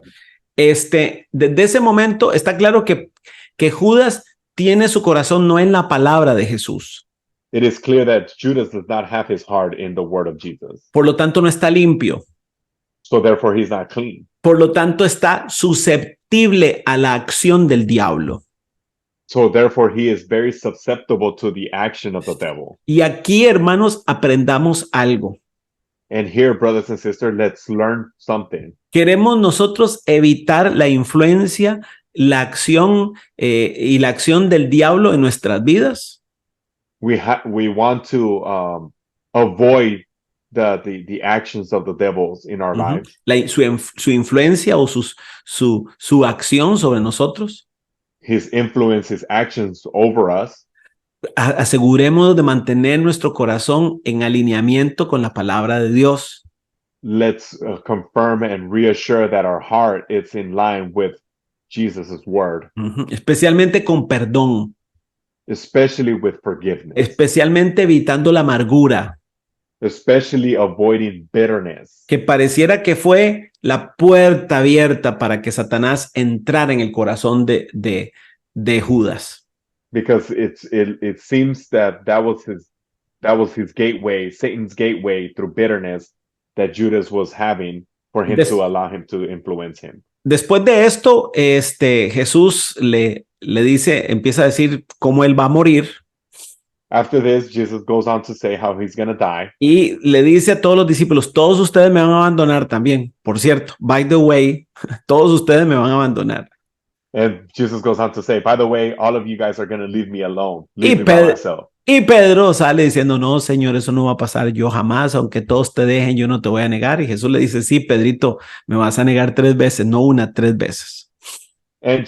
Desde ese momento está claro que Judas tiene su corazón no en la palabra de Jesús. It is clear that Judas does not have his heart in the word of Jesus. Por lo tanto, no está limpio. So therefore, he's not clean. Por lo tanto, está susceptible a la acción del diablo. So therefore, he is very susceptible to the action of the devil. Y aquí, hermanos, aprendamos algo. And here, brothers and sisters, let's learn something. ¿Queremos nosotros evitar la influencia, la acción y la acción del diablo en nuestras vidas? We want to avoid the actions of the devils in our lives. Su influencia o su acción sobre nosotros. His influence, his actions over us. Asegurémonos de mantener nuestro corazón en alineamiento con la palabra de Dios. Let's confirm and reassure that our heart is in line with Jesus' word. Especialmente con perdón. Especially with forgiveness. Especialmente evitando la amargura. Especially avoiding bitterness. Que pareciera que fue la puerta abierta para que Satanás entrara en el corazón de Judas. Because it seems that was his gateway, Satan's gateway through bitterness that Judas was having for him to allow him to influence him. Después de esto, Jesús le dice, empieza a decir cómo él va a morir. After this, Jesus goes on to say how he's going to die. Y le dice a todos los discípulos, todos ustedes me van a abandonar también. Por cierto, by the way, todos ustedes me van a abandonar. And Jesus goes on to say, by the way, all of you guys are going to leave me alone. Leave me by myself. Y Pedro sale diciendo, no, Señor, eso no va a pasar yo jamás, aunque todos te dejen, yo no te voy a negar. Y Jesús le dice, sí, Pedrito, me vas a negar 3 veces, no una, 3 veces. And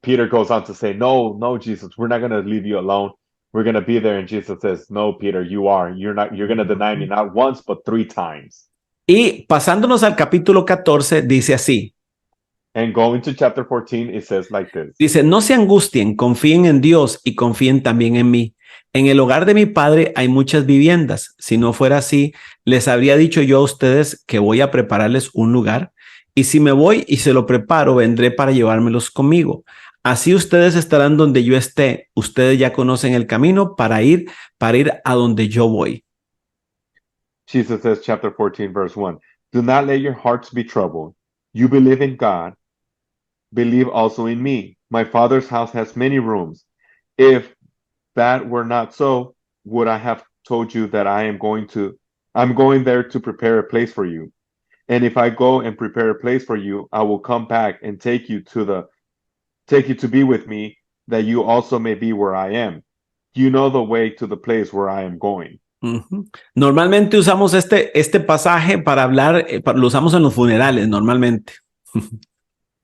Peter goes on to say, no, Jesus, we're not going to leave you alone. We're going to be there. And Jesus says, no, Peter, you are. You're going to deny me not once, but 3 times. Y pasándonos al capítulo 14, dice así. And going to chapter 14, it says like this. Dice, no se angustien, confíen en Dios y confíen también en mí. En el hogar de mi padre hay muchas viviendas. Si no fuera así, les habría dicho yo a ustedes que voy a prepararles un lugar. Y si me voy y se lo preparo, vendré para llevármelos conmigo. Así ustedes estarán donde yo esté. Ustedes ya conocen el camino para ir a donde yo voy. Jesus says, chapter 14, verse 1. Do not let your hearts be troubled. You believe in God. Believe also in me. My Father's house has many rooms. If that were not so, would I have told you that I'm going there to prepare a place for you. And if I go and prepare a place for you, I will come back and take you to be with me, that you also may be where I am. You know the way to the place where I am going. Normalmente usamos este pasaje para hablar, lo usamos en los funerales, normalmente.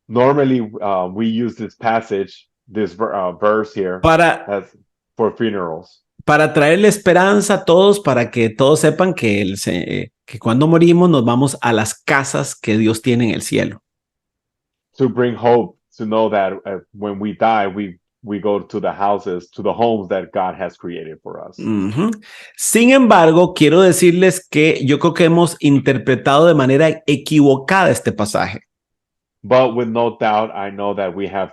Normally, we use this passage, this verse here, for funerals. Para traerle esperanza a todos, para que todos sepan que cuando morimos nos vamos a las casas que Dios tiene en el cielo. To bring hope, to know that when we die, we go to the houses, to the homes that God has created for us. Sin embargo, quiero decirles que yo creo que hemos interpretado de manera equivocada este pasaje. But with no doubt, I know that we have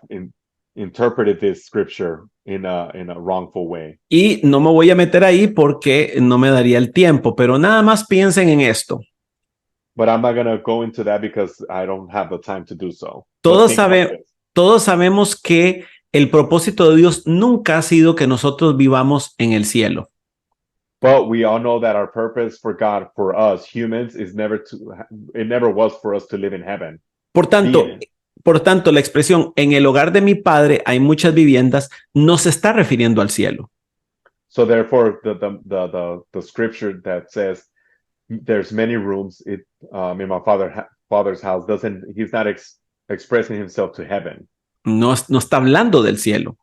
interpreted this scripture in a wrongful way. Y no me voy a meter ahí porque no me daría el tiempo, pero nada más piensen en esto. But I'm not going to go into that because I don't have the time to do so. Todos sabemos que el propósito de Dios nunca ha sido que nosotros vivamos en el cielo. But we all know that our purpose for God, for us humans, is never to, it never was for us to live in heaven. Por tanto, Be in it. la expresión en el hogar de mi padre hay muchas viviendas no se está refiriendo al cielo. So therefore, the scripture that says there's many rooms in my father's house he's not expressing himself to heaven. No está hablando del cielo.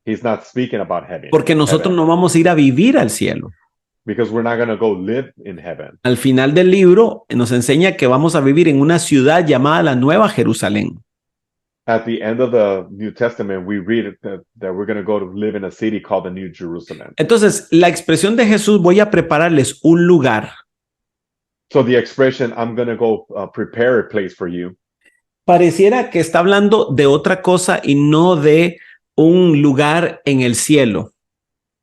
He's not speaking about heaven. Porque nosotros no vamos a ir a vivir al cielo. Because we're not going to go live in heaven. Al final del libro nos enseña que vamos a vivir en una ciudad llamada la Nueva Jerusalén. At the end of the New Testament, we read that we're going to go to live in a city called the New Jerusalem. Entonces, la expresión de Jesús, voy a prepararles un lugar. So the expression, I'm going to go prepare a place for you, pareciera que está hablando de otra cosa y no de un lugar en el cielo.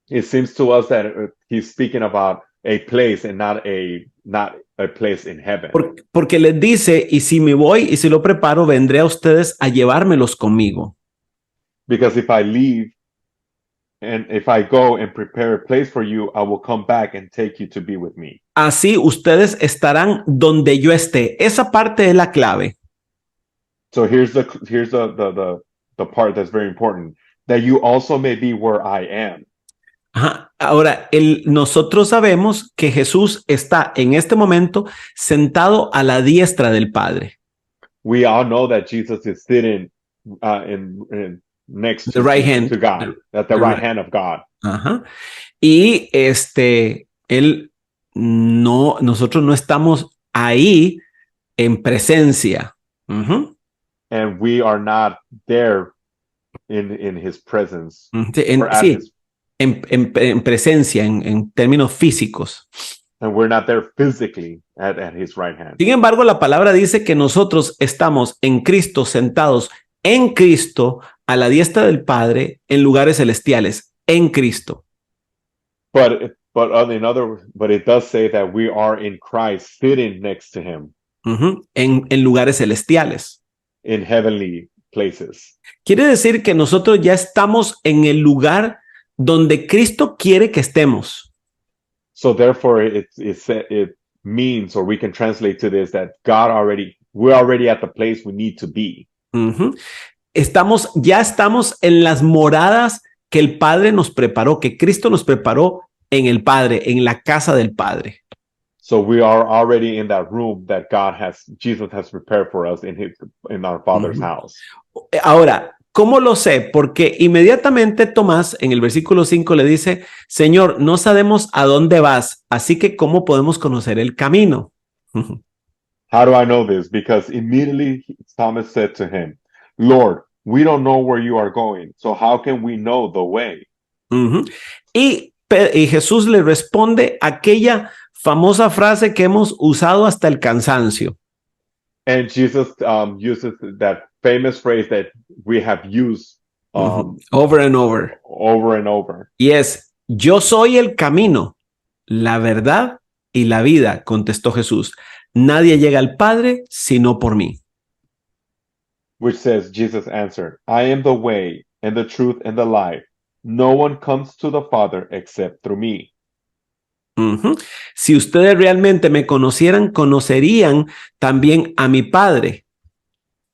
It seems to us that he's speaking about a place and not a place in heaven. Porque les dice, y si me voy y si lo preparo, vendré a ustedes a llevármelos conmigo. Because if I leave and if I go and prepare a place for you, I will come back and take you to be with me. Así ustedes estarán donde yo esté. Esa parte es la clave. So here's the part that's very important, that you also may be where I am. Ajá. Ahora, nosotros sabemos que Jesús está en este momento sentado a la diestra del Padre. We all know that Jesus is sitting next the right hand to God, at the right hand of God. Ajá. Y nosotros no estamos ahí en presencia. Uh-huh. And we are not there in his presence. En presencia, en términos físicos. And we're not there physically at his right hand. Sin embargo, la palabra dice que nosotros estamos en Cristo, sentados en Cristo, a la diestra del Padre, en lugares celestiales, en Cristo. But it does say that we are in Christ, sitting next to him. Uh-huh. En lugares celestiales. In heavenly places. Quiere decir que nosotros ya estamos en el lugar donde Cristo quiere que estemos. So therefore it means, or we can translate to this, that we're already at the place we need to be. Uh-huh. Ya estamos en las moradas que el Padre nos preparó, que Cristo nos preparó en el Padre, en la casa del Padre. So we are already in that room that Jesus has prepared for us in our Father's house. Ahora, ¿cómo lo sé? Porque inmediatamente Tomás en el versículo 5 le dice, Señor, no sabemos a dónde vas, así que ¿cómo podemos conocer el camino? How do I know this? Because immediately Thomas said to him, Lord, we don't know where you are going, so how can we know the way? Uh-huh. Y Jesús le responde aquella famosa frase que hemos usado hasta el cansancio. And Jesus uses that famous phrase that we have used over and over. Over and over. Y es, yo soy el camino, la verdad y la vida, contestó Jesús. Nadie llega al Padre sino por mí. Which says, Jesus answered, I am the way and the truth and the life. No one comes to the Father except through me. Uh-huh. Si ustedes realmente me conocieran, conocerían también a mi Padre.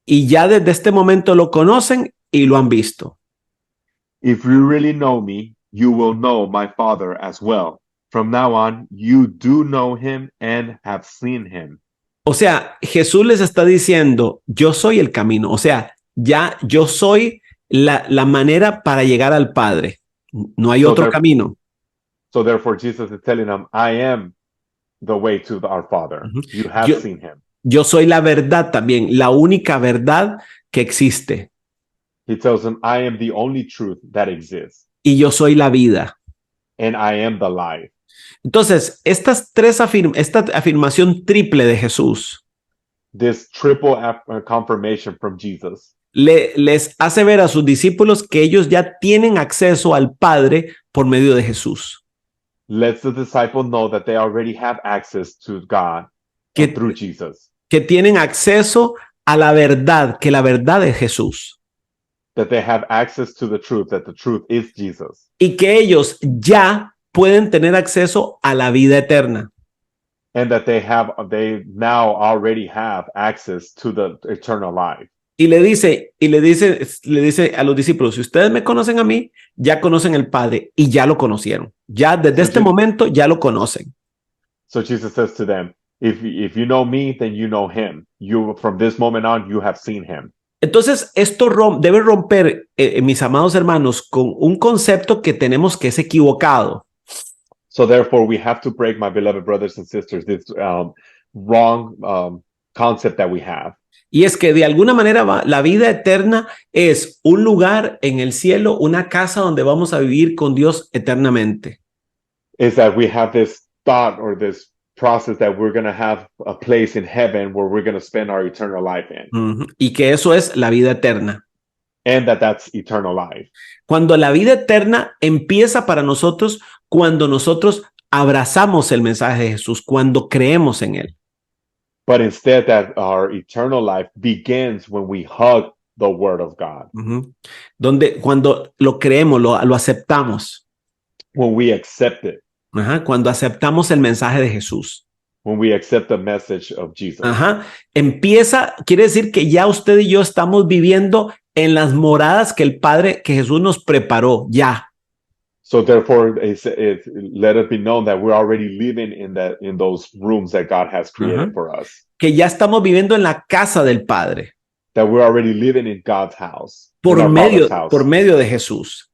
Y ya desde este momento lo conocen y lo han visto. If you really know me, you will know my Father as well. From now on, you do know him and have seen him. O sea, Jesús les está diciendo, yo soy el camino. O sea, ya yo soy la manera para llegar al Padre. No hay otro camino. So therefore, Jesus is telling them, I am the way to our Father. Uh-huh. You have seen him. Yo soy la verdad también, la única verdad que existe. He tells them, I am the only truth that exists. Y yo soy la vida. And I am the life. Entonces, esta afirmación triple de Jesús, this triple confirmation from Jesus, les hace ver a sus discípulos que ellos ya tienen acceso al Padre por medio de Jesús. Lets the disciple know that they already have access to God through Jesus. Que tienen acceso a la verdad, que la verdad es Jesús. That they have access to the truth, that the truth is Jesus. Y que ellos ya pueden tener acceso a la vida eterna. and that they now already have access to the eternal life. Y le dice a los discípulos, si ustedes me conocen a mí, ya conocen al Padre y ya lo conocieron. Ya desde este momento ya lo conocen. So Jesus says to them, if you know me, then you know him. You, from this moment on, you have seen him. Entonces, esto debe romper, mis amados hermanos, con un concepto que tenemos que es equivocado. So therefore, we have to break, my beloved brothers and sisters, this wrong concept that we have. Y es que de alguna manera la vida eterna es un lugar en el cielo, una casa donde vamos a vivir con Dios eternamente. Is that we have this thought or this process that we're going to have a place in heaven where we're going to spend our eternal life in. Y que eso es la vida eterna. And that's eternal life. Cuando la vida eterna empieza para nosotros, cuando nosotros abrazamos el mensaje de Jesús, cuando creemos en él. But instead that our eternal life begins when we hug the word of God. Donde cuando lo creemos, lo aceptamos. When we accept it. Cuando aceptamos el mensaje de Jesús. When we accept the message of Jesus. Empieza, quiere decir que ya usted y yo estamos viviendo en las moradas que que Jesús nos preparó, ya. So therefore, let it be known that we're already living in those rooms that God has created for us. Que ya estamos viviendo en la casa del Padre. That we're already living in God's house. Por medio de Jesús.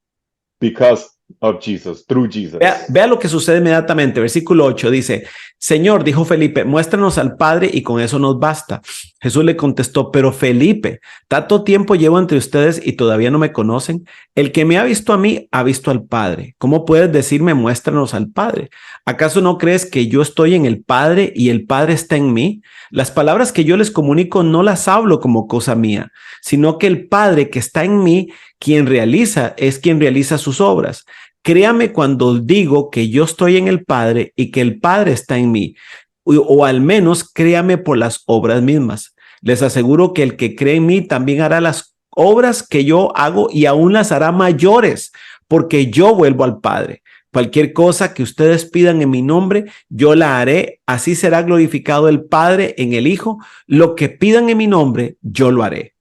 Because of Jesus, through Jesus. Vea lo que sucede inmediatamente. Versículo 8 dice, Señor, dijo Felipe, muéstranos al Padre y con eso nos basta. Jesús le contestó, pero Felipe, tanto tiempo llevo entre ustedes y todavía no me conocen. El que me ha visto a mí, ha visto al Padre. ¿Cómo puedes decirme, muéstranos al Padre? ¿Acaso no crees que yo estoy en el Padre y el Padre está en mí? Las palabras que yo les comunico no las hablo como cosa mía, sino que el Padre que está en mí, quien realiza sus obras. Créame cuando digo que yo estoy en el Padre y que el Padre está en mí, o al menos créame por las obras mismas. Les aseguro que el que cree en mí también hará las obras que yo hago y aún las hará mayores, porque yo vuelvo al Padre. Cualquier cosa que ustedes pidan en mi nombre, yo la haré. Así será glorificado el Padre en el Hijo. Lo que pidan en mi nombre, yo lo haré.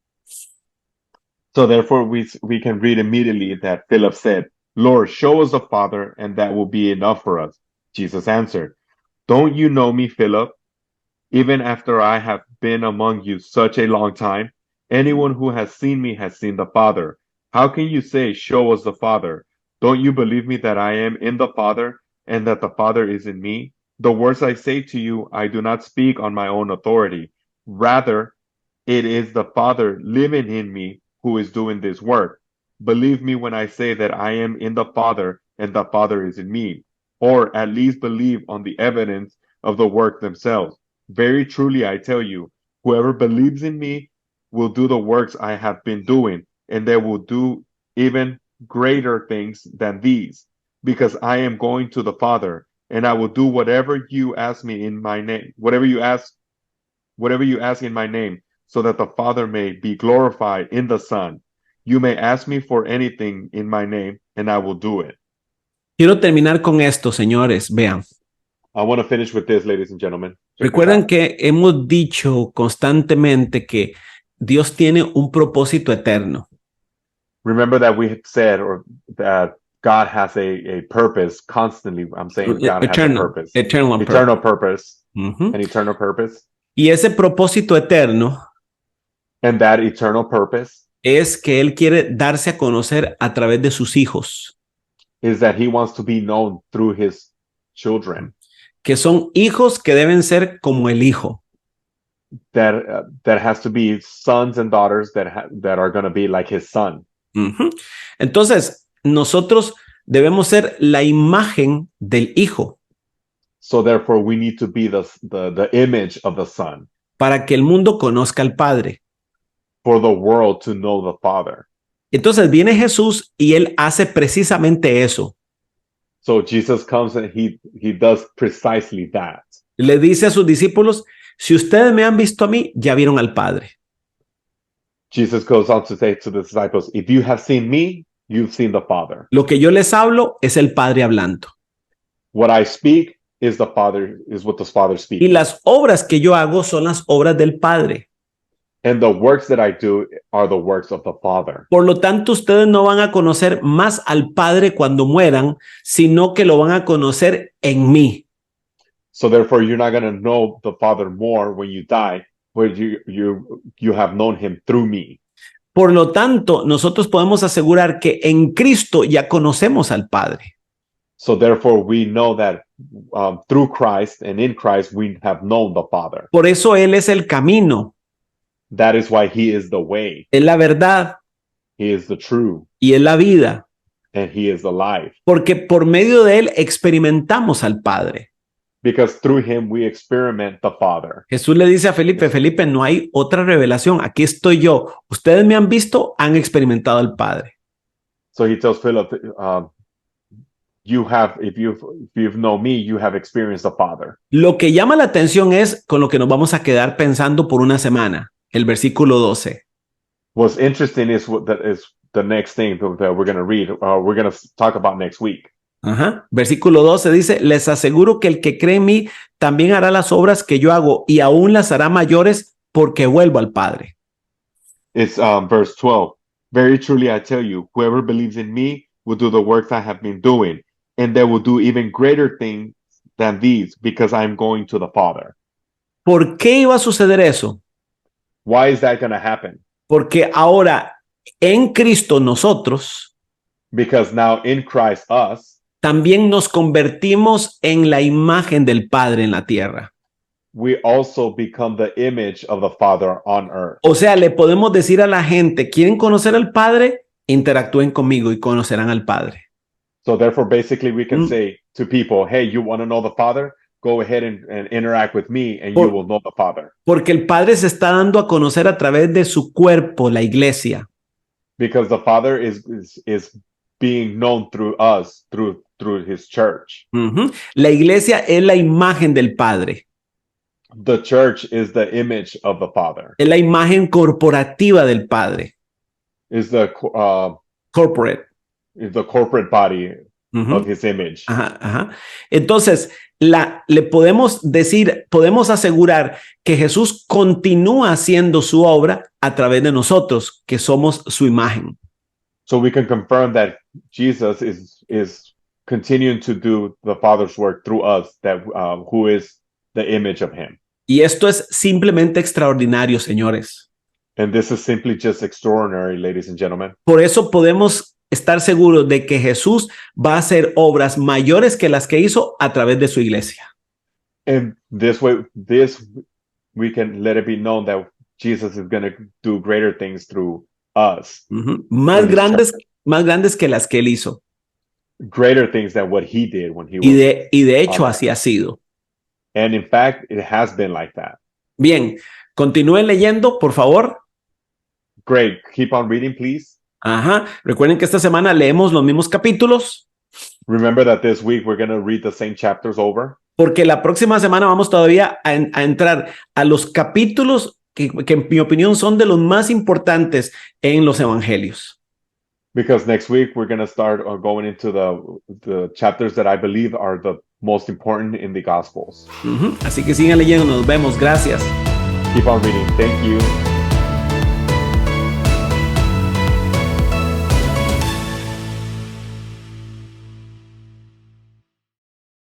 So therefore we can read immediately that Philip said, Lord, show us the Father, and that will be enough for us. Jesus answered, don't you know me, Philip? Even after I have been among you such a long time, anyone who has seen me has seen the Father. How can you say, show us the Father? Don't you believe me that I am in the Father, and that the Father is in me? The words I say to you, I do not speak on my own authority. Rather, it is the Father living in me who is doing this work. Believe me when I say that I am in the Father and the Father is in me, or at least believe on the evidence of the work themselves. Very truly, I tell you, whoever believes in me will do the works I have been doing, and they will do even greater things than these, because I am going to the Father, and I will do whatever you ask me in my name, whatever you ask in my name, so that the Father may be glorified in the Son. You may ask me for anything in my name, and I will do it. Quiero terminar con esto, señores. Vean. I want to finish with this, ladies and gentlemen. Recuerdan que hemos dicho constantemente que Dios tiene un propósito eterno. Remember that we have said, or that God has a purpose constantly. I'm saying God has a purpose. Eternal purpose. An eternal purpose. Y ese propósito eterno. And that eternal purpose. Es que Él quiere darse a conocer a través de sus hijos. Is that he wants to be known through his children. Que son hijos que deben ser como el hijo. That has to be sons and daughters that are going to be like his son. Entonces, nosotros debemos ser la imagen del hijo. So therefore we need to be the image of the son. Para que el mundo conozca al Padre. For the world to know the Father. Entonces viene Jesús y él hace precisamente eso. So Jesus comes and he does precisely that. Le dice a sus discípulos, si ustedes me han visto a mí, ya vieron al Padre. Jesus goes on to say to the disciples, if you have seen me, you've seen the Father. Lo que yo les hablo es el Padre hablando. what I speak is what the Father Y speaks. las obras que yo hago son las obras del Padre. And the works that I do are the works of the Father. Por lo tanto, ustedes no van a conocer más al Padre cuando mueran, sino que lo van a conocer en mí. So therefore, you're not going to know the Father more when you die, but you have known him through me. Por lo tanto, nosotros podemos asegurar que en Cristo ya conocemos al Padre. So therefore, we know that through Christ and in Christ, we have known the Father. Por eso Él es el camino, That is why he is the way, es la verdad he is the true, y es la vida. and he is the life. Porque por medio de Él experimentamos al Padre. Because through him, we experiment the Father. Jesús le dice a Felipe, Felipe, no hay otra revelación. Aquí estoy yo. Ustedes me han visto, han experimentado al Padre. So he tells Philip, if you've known me, you have experienced the Father. Lo que llama la atención es con lo que nos vamos a quedar pensando por una semana. El versículo 12. What's interesting is that is the next thing that we're going to read. We're going to talk about next week. Ajá. Versículo 12 dice, les aseguro que el que cree en mí también hará las obras que yo hago y aún las hará mayores porque vuelvo al Padre. It's verse 12. Very truly I tell you, whoever believes in me will do the works I have been doing, and they will do even greater things than these, because I am going to the Father. ¿Por qué iba a suceder eso? Why is that going to happen? Porque ahora en Cristo nosotros Because now in Christ, us, también nos convertimos en la imagen del Padre en la tierra. we also become the image of the Father on earth. O sea, le podemos decir a la gente, ¿quieren conocer al Padre? Interactúen conmigo y conocerán al Padre. So therefore, basically, we can Mm. say to people, hey, you want to know the Father? Go ahead and interact with me, and you will know the Father. Porque el Padre se está dando a conocer a través de su cuerpo, la iglesia. Because the Father is being known through us, through his church. Ujú. La iglesia es la imagen del Padre. The church is the image of the Father. Es la imagen corporativa del Padre. Is the Corporate. corporate body Ujú. of his image. Ajá, ajá. Entonces, le podemos decir, podemos asegurar que Jesús continúa haciendo su obra a través de nosotros, que somos su imagen. So we can confirm that Jesus is continuing to do the Father's work through us, that who is the image of him. Y esto es simplemente extraordinario, señores. And this is simply just extraordinary, ladies and gentlemen. Por eso podemos estar seguros de que Jesús va a hacer obras mayores que las que hizo a través de su iglesia. And this we can let it be known that Jesus is going to do greater things through us. Ujú. Más grandes que las que él hizo. Greater things than what he did when he was. Y de hecho así ha sido. And in fact, it has been like that. Bien, continúen leyendo, por favor. Great. Keep on reading, please. Ajá. Recuerden que esta semana leemos los mismos capítulos, Remember that this week we're going to read the same chapters over, porque la próxima semana vamos todavía a entrar a los capítulos que en mi opinión son de los más importantes en los evangelios. because next week we're going to start going into the chapters that I believe are the most important in the Gospels. Ujú. Así que sigan leyendo, nos vemos, gracias. Keep on reading. Thank you.